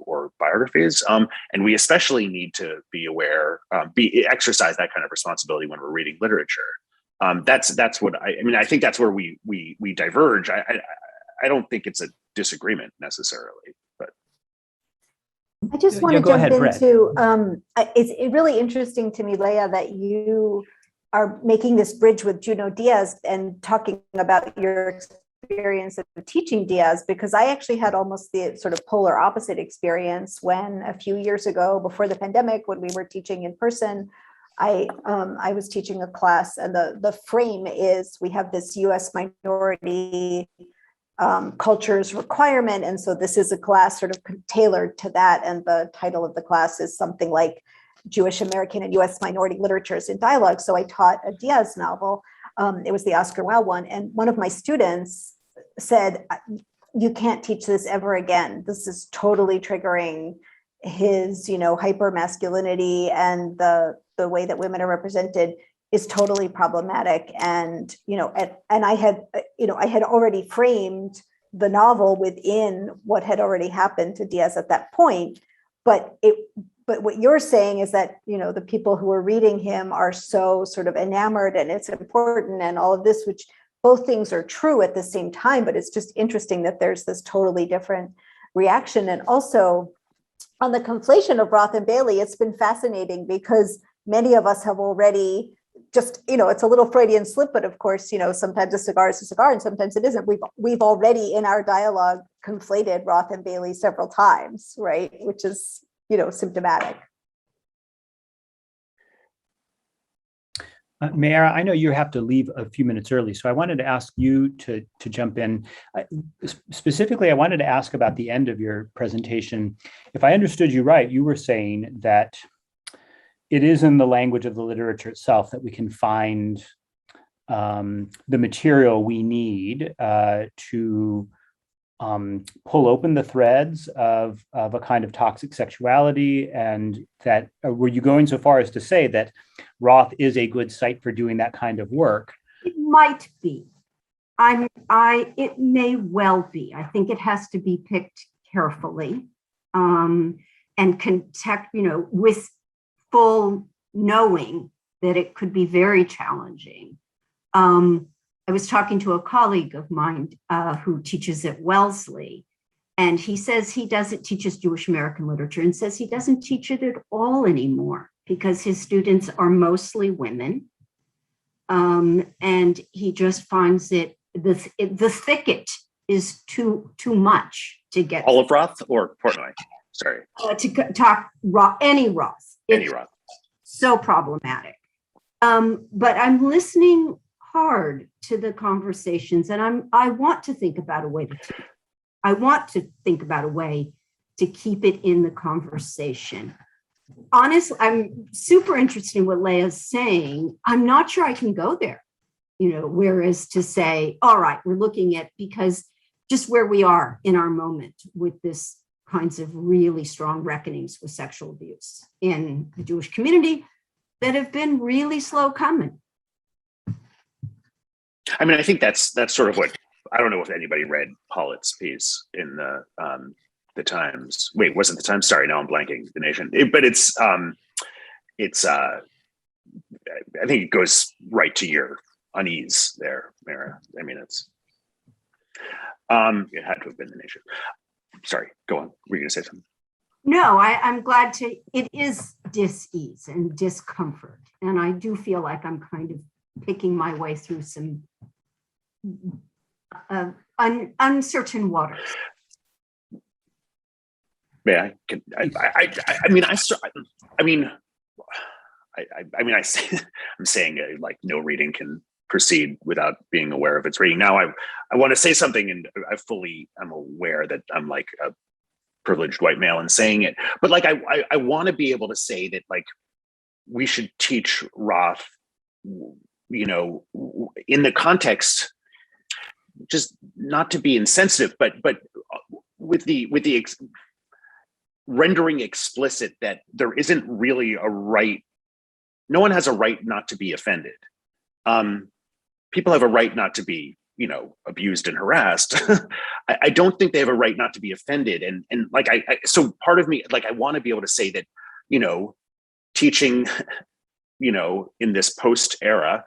or biographies. And we especially need to be aware, exercise that kind of responsibility when we're reading literature. That's what I mean. I think that's where we diverge. I don't think it's a disagreement necessarily, but I just want to jump into. It's really interesting to me, Leah, that you are making this bridge with Junot Diaz and talking about your experience of teaching Diaz, because I actually had almost the sort of polar opposite experience when a few years ago, before the pandemic, when we were teaching in person, I was teaching a class, and the frame is we have this U.S. minority cultures requirement, and so this is a class sort of tailored to that, and the title of the class is something like Jewish American and U.S. minority literatures in dialogue. So I taught a Diaz novel. It was the Oscar Wilde one, and one of my students said, "You can't teach this ever again. This is totally triggering his, hyper masculinity, and the way that women are represented is totally problematic." And and I had already framed the novel within what had already happened to Diaz at that point, but what you're saying is that the people who are reading him are so sort of enamored, and it's important, and all of this, which both things are true at the same time, but it's just interesting that there's this totally different reaction. And also on the conflation of Roth and Bailey, it's been fascinating because many of us have already just, it's a little Freudian slip, but of course, sometimes a cigar is a cigar and sometimes it isn't. We've already in our dialogue conflated Roth and Bailey several times, right? Which is, symptomatic. Maeera, I know you have to leave a few minutes early, so I wanted to ask you to jump in. Specifically, I wanted to ask about the end of your presentation. If I understood you right, you were saying that it is in the language of the literature itself that we can find the material we need to pull open the threads of a kind of toxic sexuality. And that were you going so far as to say that Roth is a good site for doing that kind of work? It might be. It may well be. I think it has to be picked carefully and with full knowing that it could be very challenging. I was talking to a colleague of mine who teaches at Wellesley, and he says teaches Jewish American literature, and says he doesn't teach it at all anymore because his students are mostly women. And he just finds the thicket is too much to get. All of Roth or Portnoy? Sorry. To talk Roth, any Roth. Any Roth. So problematic. But I'm listening hard to the conversations, and I want to think about a way to teach. I want to think about a way to keep it in the conversation. Honestly, I'm super interested in what Leia's saying. I'm not sure I can go there, whereas to say, all right, we're looking at, because just where we are in our moment with this kinds of really strong reckonings with sexual abuse in the Jewish community that have been really slow coming. I mean, I think that's sort of what, I don't know if anybody read Pollitt's piece in the Times. Wait, wasn't the Times? Sorry, now I'm blanking. The Nation. But it's I think it goes right to your unease there, Maeera. I mean, it had to have been the Nation. Sorry, go on. Were you going to say something? No, I'm glad to. It is dis-ease and discomfort, and I do feel like I'm kind of picking my way through some uncertain waters. Yeah, I'm saying like no reading can proceed without being aware of its reading. Now I want to say something, and I'm aware that I'm like a privileged white male in saying it, but like I want to be able to say that like we should teach Roth, in the context, just not to be insensitive, but with the rendering explicit that there isn't really a right. No one has a right not to be offended. People have a right not to be, abused and harassed. I don't think they have a right not to be offended. And like, so part of me, like, I want to be able to say that, teaching, in this post era,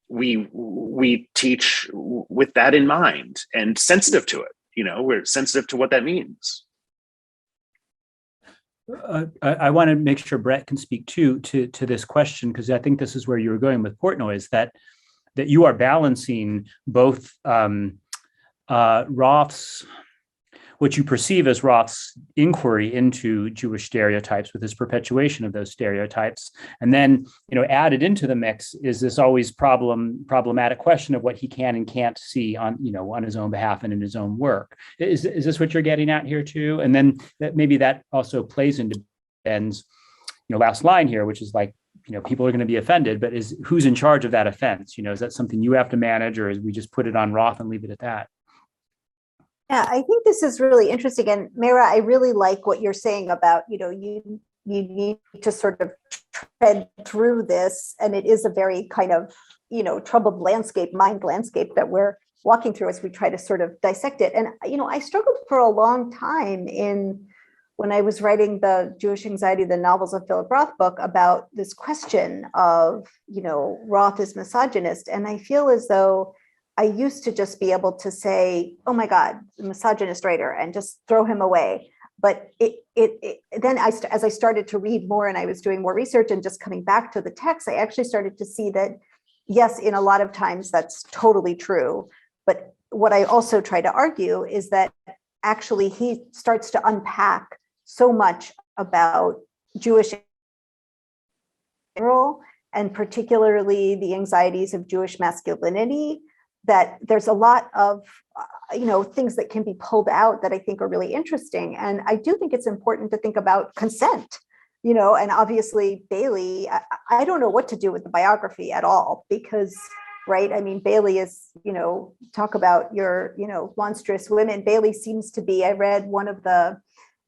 we teach with that in mind and sensitive to it. We're sensitive to what that means. I want to make sure Brett can speak to this question, because I think this is where you were going with Portnoy, is that you are balancing both Roth's, what you perceive as Roth's inquiry into Jewish stereotypes with his perpetuation of those stereotypes, and then added into the mix is this always problematic question of what he can and can't see on his own behalf and in his own work. Is this what you're getting at here too? And then maybe that also plays into Ben's last line here, which is like, people are going to be offended, but who's in charge of that offense? Is that something you have to manage, or is we just put it on Roth and leave it at that? Yeah, I think this is really interesting. And Maeera, I really like what you're saying about, you need to sort of tread through this. And it is a very kind of, troubled mind landscape that we're walking through as we try to sort of dissect it. And, I struggled for a long time when I was writing the Jewish Anxiety, the novels of Philip Roth book, about this question of, Roth is misogynist. And I feel as though I used to just be able to say, oh my God, misogynist writer, and just throw him away. But then as I started to read more and I was doing more research and just coming back to the text, I actually started to see that, yes, in a lot of times that's totally true. But what I also try to argue is that actually he starts to unpack so much about Jewish role, and particularly the anxieties of Jewish masculinity, that there's a lot of things that can be pulled out that I think are really interesting. And I do think it's important to think about consent. and obviously Bailey, I don't know what to do with the biography at all, because, right, I mean, Bailey is, talk about your, monstrous women. Bailey seems to be, I read one of the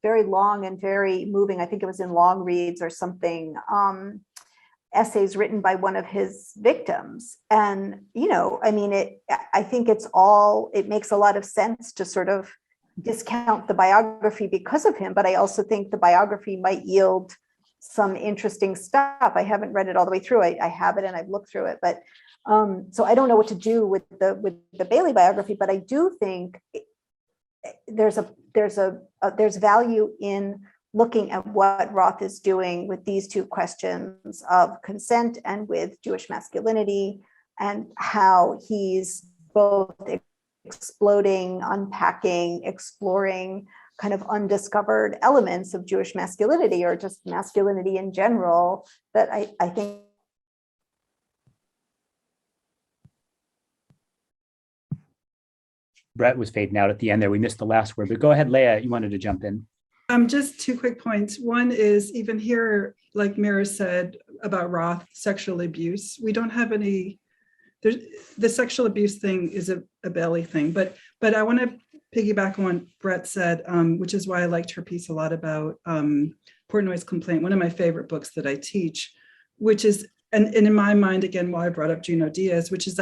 very long and very moving, I think it was in Long Reads or something, essays written by one of his victims. And, I think it makes a lot of sense to sort of discount the biography because of him, but I also think the biography might yield some interesting stuff. I haven't read it all the way through. I have it and I've looked through it, but so I don't know what to do with the Bailey biography, but I do think there's value in looking at what Roth is doing with these two questions of consent and with Jewish masculinity, and how he's both exploding, unpacking, exploring kind of undiscovered elements of Jewish masculinity, or just masculinity in general, that I think. Brett was fading out at the end there. We missed the last word, but go ahead, Leah, you wanted to jump in. Just two quick points. One is, even here, like Maeera said about Roth, sexual abuse, we don't have any, the sexual abuse thing is a Bailey thing, but I want to piggyback on what Brett said, which is why I liked her piece a lot about Portnoy's Complaint, one of my favorite books that I teach, which is, and in my mind, again, why I brought up Junot Diaz, which is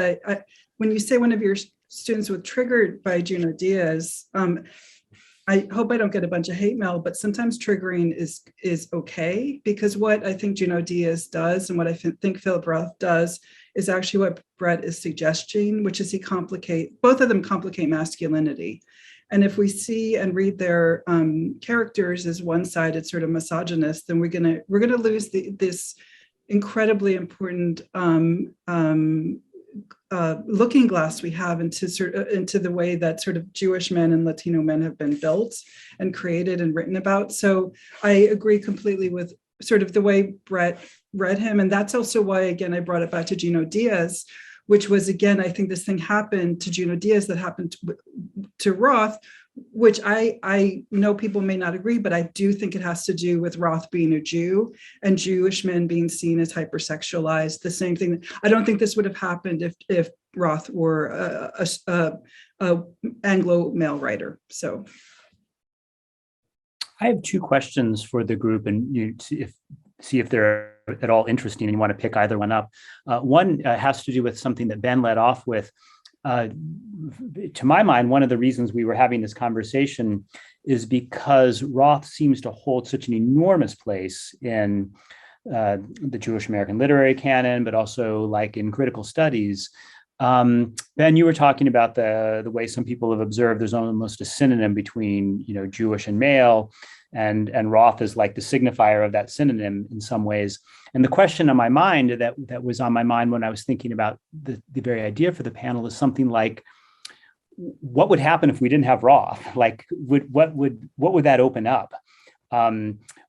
when you say one of your students was triggered by Junot Diaz, I hope I don't get a bunch of hate mail, but sometimes triggering is okay, because what I think Junot Diaz does and what I think Philip Roth does is actually what Brett is suggesting, which is both of them complicate masculinity. And if we see and read their characters as one-sided, sort of misogynist, then we're gonna lose this incredibly important looking glass we have into the way that sort of Jewish men and Latino men have been built and created and written about. So I agree completely with sort of the way Brett read him. And that's also why, again, I brought it back to Junot Diaz, which was, again, I think this thing happened to Junot Diaz that happened to Roth, which I know people may not agree, but I do think it has to do with Roth being a Jew and Jewish men being seen as hypersexualized. The same thing. I don't think this would have happened if Roth were a Anglo male writer. So I have two questions for the group, and you see if they're at all interesting and you want to pick either one up. One has to do with something that Ben led off with. To my mind, one of the reasons we were having this conversation is because Roth seems to hold such an enormous place in the Jewish American literary canon, but also like in critical studies. Ben, you were talking about the way some people have observed there's almost a synonym between, Jewish and male, and Roth is like the signifier of that synonym in some ways. And the question on my mind that was on my mind when I was thinking about the very idea for the panel is something like, what would happen if we didn't have Roth? Like, what would that open up?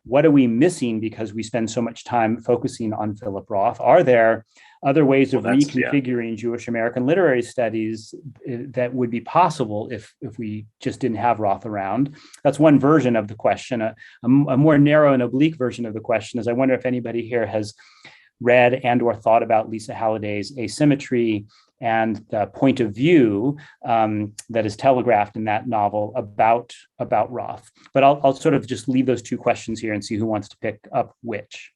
What are we missing because we spend so much time focusing on Philip Roth? Are there other ways of reconfiguring Jewish American literary studies that would be possible if we just didn't have Roth around? That's one version of the question. A more narrow and oblique version of the question is, I wonder if anybody here has read and or thought about Lisa Halliday's Asymmetry and the point of view that is telegraphed in that novel about Roth. But I'll sort of just leave those two questions here and see who wants to pick up which.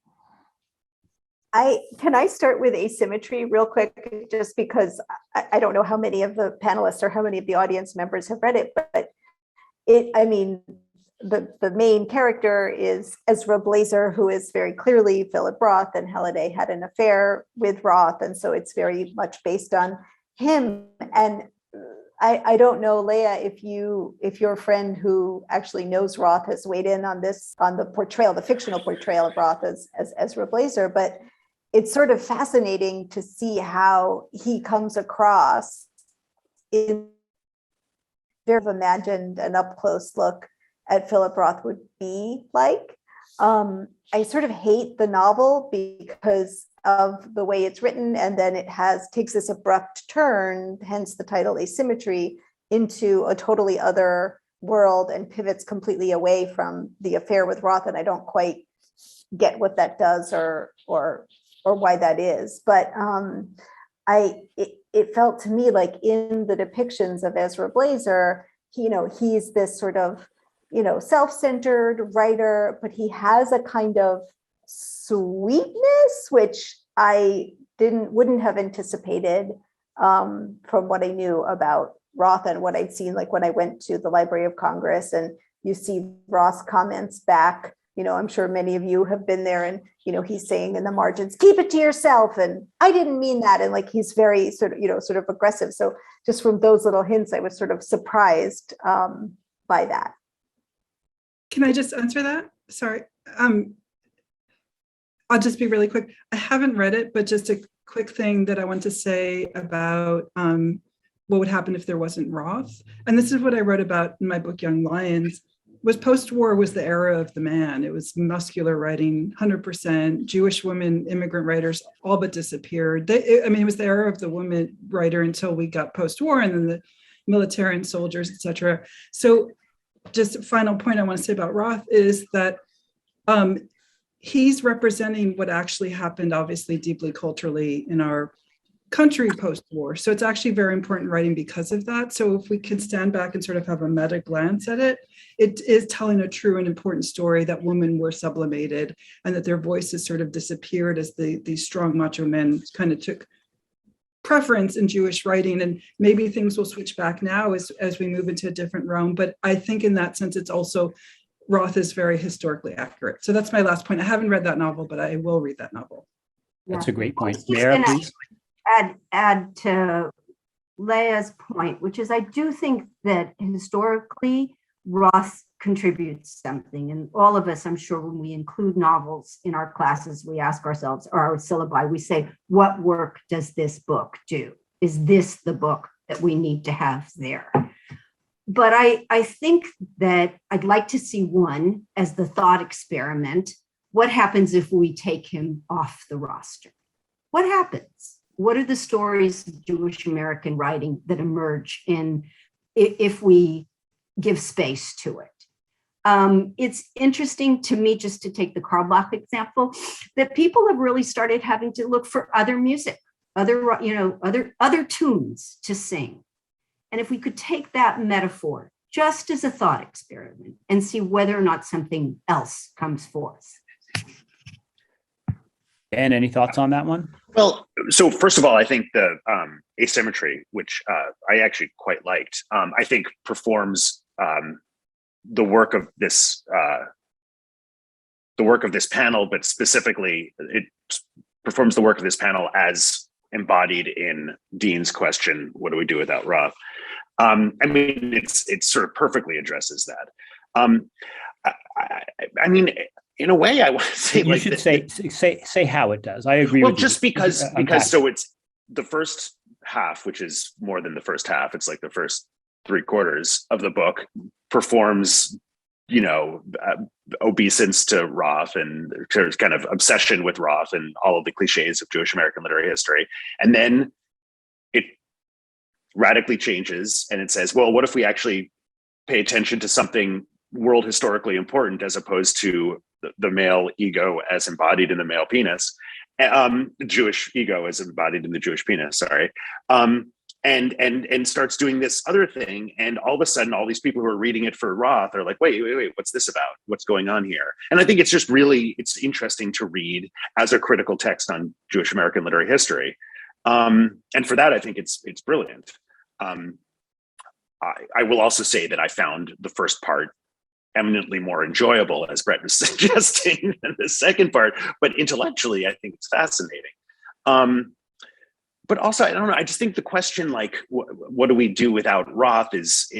Can I start with Asymmetry real quick, just because I don't know how many of the panelists or how many of the audience members have read it, but the main character is Ezra Blazer, who is very clearly Philip Roth, and Halliday had an affair with Roth. And so it's very much based on him. And I don't know, Leah, if your friend who actually knows Roth has weighed in on this, on the portrayal, the fictional portrayal of Roth as Ezra Blazer, but it's sort of fascinating to see how he comes across in very imagined an up close look at Philip Roth would be like. I sort of hate the novel because of the way it's written, and then it takes this abrupt turn, hence the title Asymmetry, into a totally other world and pivots completely away from the affair with Roth. And I don't quite get what that does or why that is. But it felt to me like in the depictions of Ezra Blazer, he's this sort of, self-centered writer, but he has a kind of sweetness, which I wouldn't have anticipated from what I knew about Roth and what I'd seen, like when I went to the Library of Congress and you see Roth's comments back. I'm sure many of you have been there, and he's saying in the margins, keep it to yourself, and I didn't mean that, and like he's very sort of aggressive. So just from those little hints, I was sort of surprised by that. Can I just answer that? Sorry. I'll just be really quick. I haven't read it, but just a quick thing that I want to say about what would happen if there wasn't Roth. And this is what I wrote about in my book, Young Lions. Was post-war was the era of the man. It was muscular writing, 100%. Jewish women, immigrant writers, all but disappeared. It was the era of the woman writer until we got post-war, and then the military and soldiers, etc. So just a final point I want to say about Roth is that he's representing what actually happened, obviously, deeply culturally in our country post-war. So it's actually very important writing because of that. So if we can stand back and sort of have a meta glance at it, it is telling a true and important story that women were sublimated and that their voices sort of disappeared as these strong macho men kind of took preference in Jewish writing. And maybe things will switch back now as we move into a different realm. But I think in that sense, it's also, Roth is very historically accurate. So that's my last point. I haven't read that novel, but I will read that novel. That's a great point. Maeera, please. Add to Leia's point, which is I do think that historically Roth contributes something. And all of us, I'm sure, when we include novels in our classes, we ask ourselves, or our syllabi, we say, what work does this book do? Is this the book that we need to have there? But I think that I'd like to see one as the thought experiment. What happens if we take him off the roster? What happens? What are the stories of Jewish American writing that emerge if we give space to it? It's interesting to me, just to take the Karl Bach example, that people have really started having to look for other music, other tunes to sing. And if we could take that metaphor just as a thought experiment and see whether or not something else comes forth. Ben, any thoughts on that one? Well, so first of all, I think the asymmetry, which I actually quite liked, I think performs the work of this panel, but specifically it performs the work of this panel as embodied in Dean's question, what do we do without Roth? It sort of perfectly addresses that. In a way, I want to say you should say how it does. I agree. Well, with just you. because so it's the first half, which is more than the first half. It's like the first 3/4 of the book performs, obeisance to Roth and kind of obsession with Roth and all of the cliches of Jewish American literary history, and then it radically changes and it says, well, what if we actually pay attention to something world historically important as opposed to the male ego as embodied in the male penis, Jewish ego as embodied in the Jewish penis, sorry. And starts doing this other thing. And all of a sudden, all these people who are reading it for Roth are like, wait, what's this about? What's going on here? And I think it's just it's interesting to read as a critical text on Jewish American literary history. And for that, I think it's brilliant. I will also say that I found the first part eminently more enjoyable, as Brett was suggesting, than the second part, but intellectually, I think it's fascinating. But also, I don't know, I just think the question, like, what do we do without Roth it's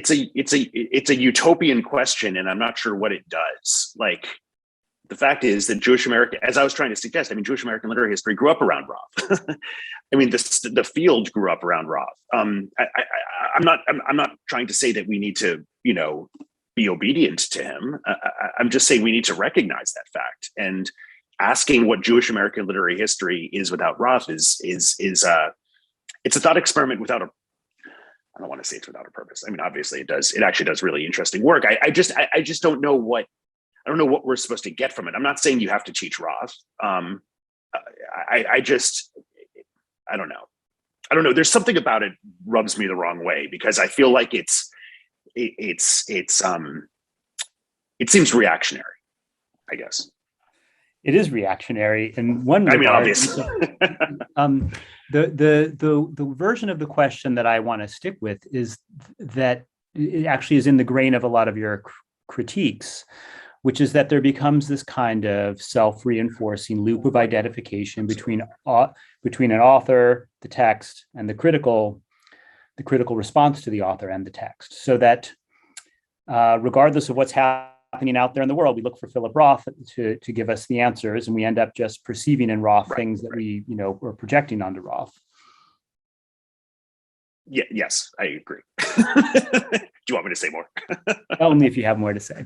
a utopian question, and I'm not sure what it does. Like, the fact is that Jewish American, as I was trying to suggest, Jewish American literary history grew up around Roth. The field grew up around Roth. I'm not trying to say that we need to, be obedient to him. I'm just saying we need to recognize that fact, and asking what Jewish American literary history is without Roth is it's a thought experiment without a. I don't want to say it's without a purpose. Obviously it does. It actually does really interesting work. I just don't know what don't know what we're supposed to get from it. I'm not saying you have to teach Roth. I don't know. There's something about it rubs me the wrong way, because I feel like it seems reactionary, I guess. It is reactionary in one regard. I mean, obviously. The version of the question that I want to stick with is that it actually is in the grain of a lot of your critiques, which is that there becomes this kind of self-reinforcing loop of identification between an author, the text, and the critical response to the author and the text. So that regardless of what's happening out there in the world, we look for Philip Roth to give us the answers, and we end up just perceiving in Roth things that we, we're projecting onto Roth. Yeah, yes, I agree. Do you want me to say more? Only if you have more to say.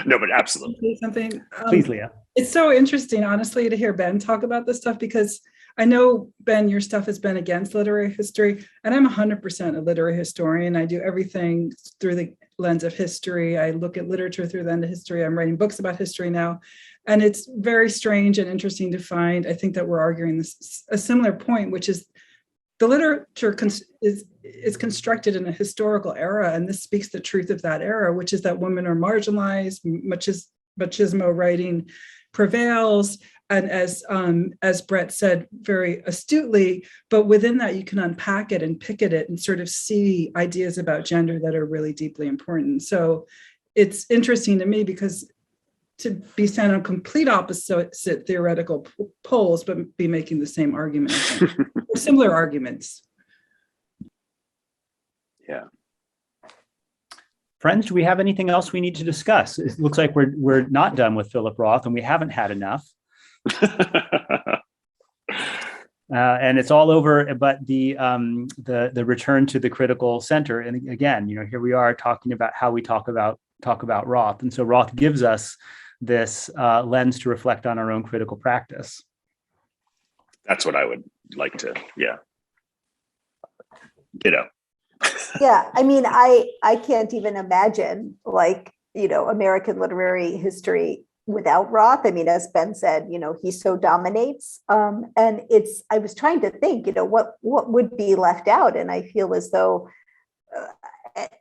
No, but absolutely. Something. Please, Leah. It's so interesting, honestly, to hear Ben talk about this stuff, because I know, Ben, your stuff has been against literary history, and I'm 100% a literary historian. I do everything through the lens of history. I look at literature through the lens of history. I'm writing books about history now. And it's very strange and interesting to find, I think, that we're arguing a similar point, which is the literature is constructed in a historical era, and this speaks the truth of that era, which is that women are marginalized, machismo writing prevails, and as Brett said very astutely, but within that you can unpack it and pick at it and sort of see ideas about gender that are really deeply important. So it's interesting to me, because to be stand on complete opposite theoretical poles, but be making the same argument, or similar arguments. Yeah. Friends, do we have anything else we need to discuss? It looks like we're not done with Philip Roth, and we haven't had enough. And it's all over, but the return to the critical center. And again, here we are talking about how we talk about Roth, and so Roth gives us this lens to reflect on our own critical practice. That's what I would like to, ditto. Yeah, I mean, I can't even imagine American literary history without Roth. I mean, as Ben said, he so dominates. And I was trying to think, what would be left out? And I feel as though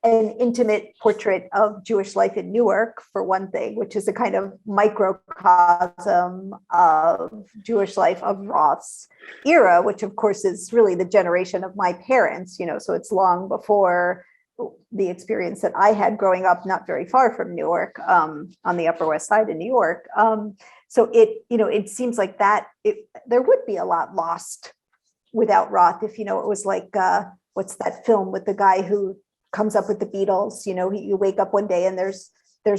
an intimate portrait of Jewish life in Newark, for one thing, which is a kind of microcosm of Jewish life of Roth's era, which of course is really the generation of my parents, so it's long before the experience that I had growing up not very far from Newark, on the Upper West Side of New York. So it seems like that there would be a lot lost without Roth if, it was like, what's that film with the guy who comes up with the Beatles? You wake up one day and there's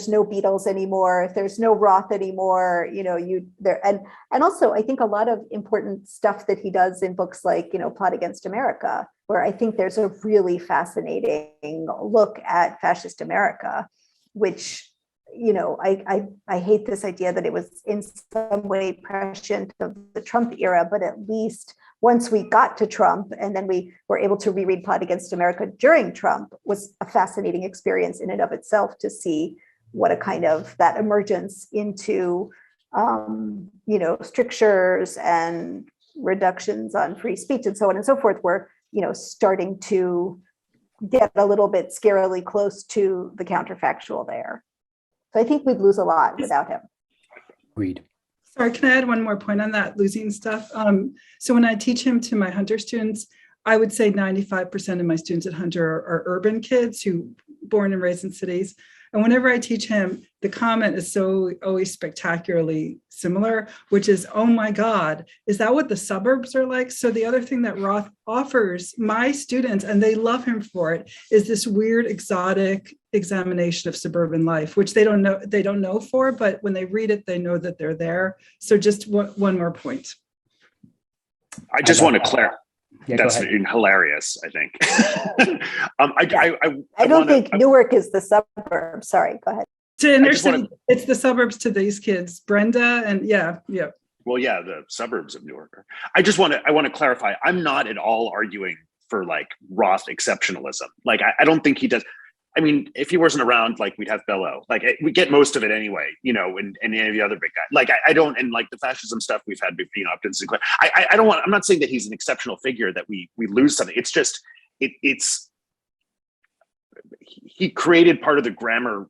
no Beatles anymore. If there's no Roth anymore, and also I think a lot of important stuff that he does in books like, Plot Against America, where I think there's a really fascinating look at fascist America, which, I hate this idea that it was in some way prescient of the Trump era, but at least once we got to Trump and then we were able to reread Plot Against America during Trump was a fascinating experience in and of itself, to see what a kind of that emergence into, strictures and reductions on free speech and so on and so forth were, starting to get a little bit scarily close to the counterfactual there. So I think we'd lose a lot without him. Agreed. Sorry, can I add one more point on that losing stuff? So when I teach him to my Hunter students, I would say 95% of my students at Hunter are urban kids who born and raised in cities. And whenever I teach him, the comment is so always spectacularly similar, which is, oh my God, is that what the suburbs are like? So the other thing that Roth offers my students, and they love him for it, is this weird exotic examination of suburban life, which they don't know for, but when they read it, they know that they're there. So just one more point. I just want to clarify. Yeah, that's hilarious, I think. I don't think Newark is the suburb. Sorry, go ahead. It's the suburbs to these kids, Brenda, and yeah. Well, yeah, the suburbs of Newark. I want to clarify. I'm not at all arguing for like Roth exceptionalism. Like, I don't think he does. I mean, if he wasn't around, like we'd have Bello. Like we get most of it anyway, you know, and any of the other big guys. Like I don't, and like the fascism stuff we've had, you know, up to Sinclair. I don't want. I'm not saying that he's an exceptional figure that we lose something. It's just he created part of the grammar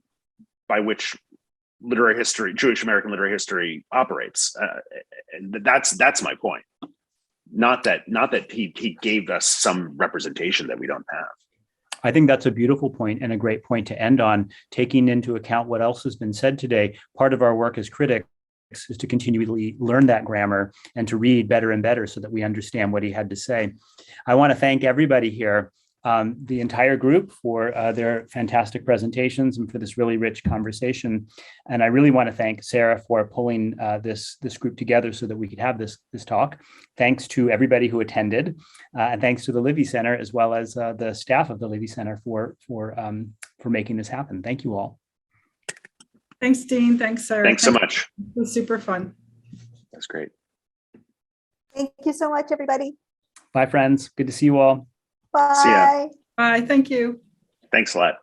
by which literary history, Jewish American literary history operates, and that's my point. Not that he gave us some representation that we don't have. I think that's a beautiful point and a great point to end on, taking into account what else has been said today. Part of our work as critics is to continually learn that grammar and to read better and better so that we understand what he had to say. I want to thank everybody here, the entire group, for their fantastic presentations and for this really rich conversation. And I really want to thank Sarah for pulling this group together so that we could have this talk. Thanks to everybody who attended, and thanks to the Leve Center as well as the staff of the Leve Center for making this happen. Thank you all. Thanks, Dean. Thanks, Sarah. Thanks so much. It was super fun. That's great. Thank you so much, everybody. Bye, friends. Good to see you all. Bye. See ya. Bye. Thank you. Thanks a lot.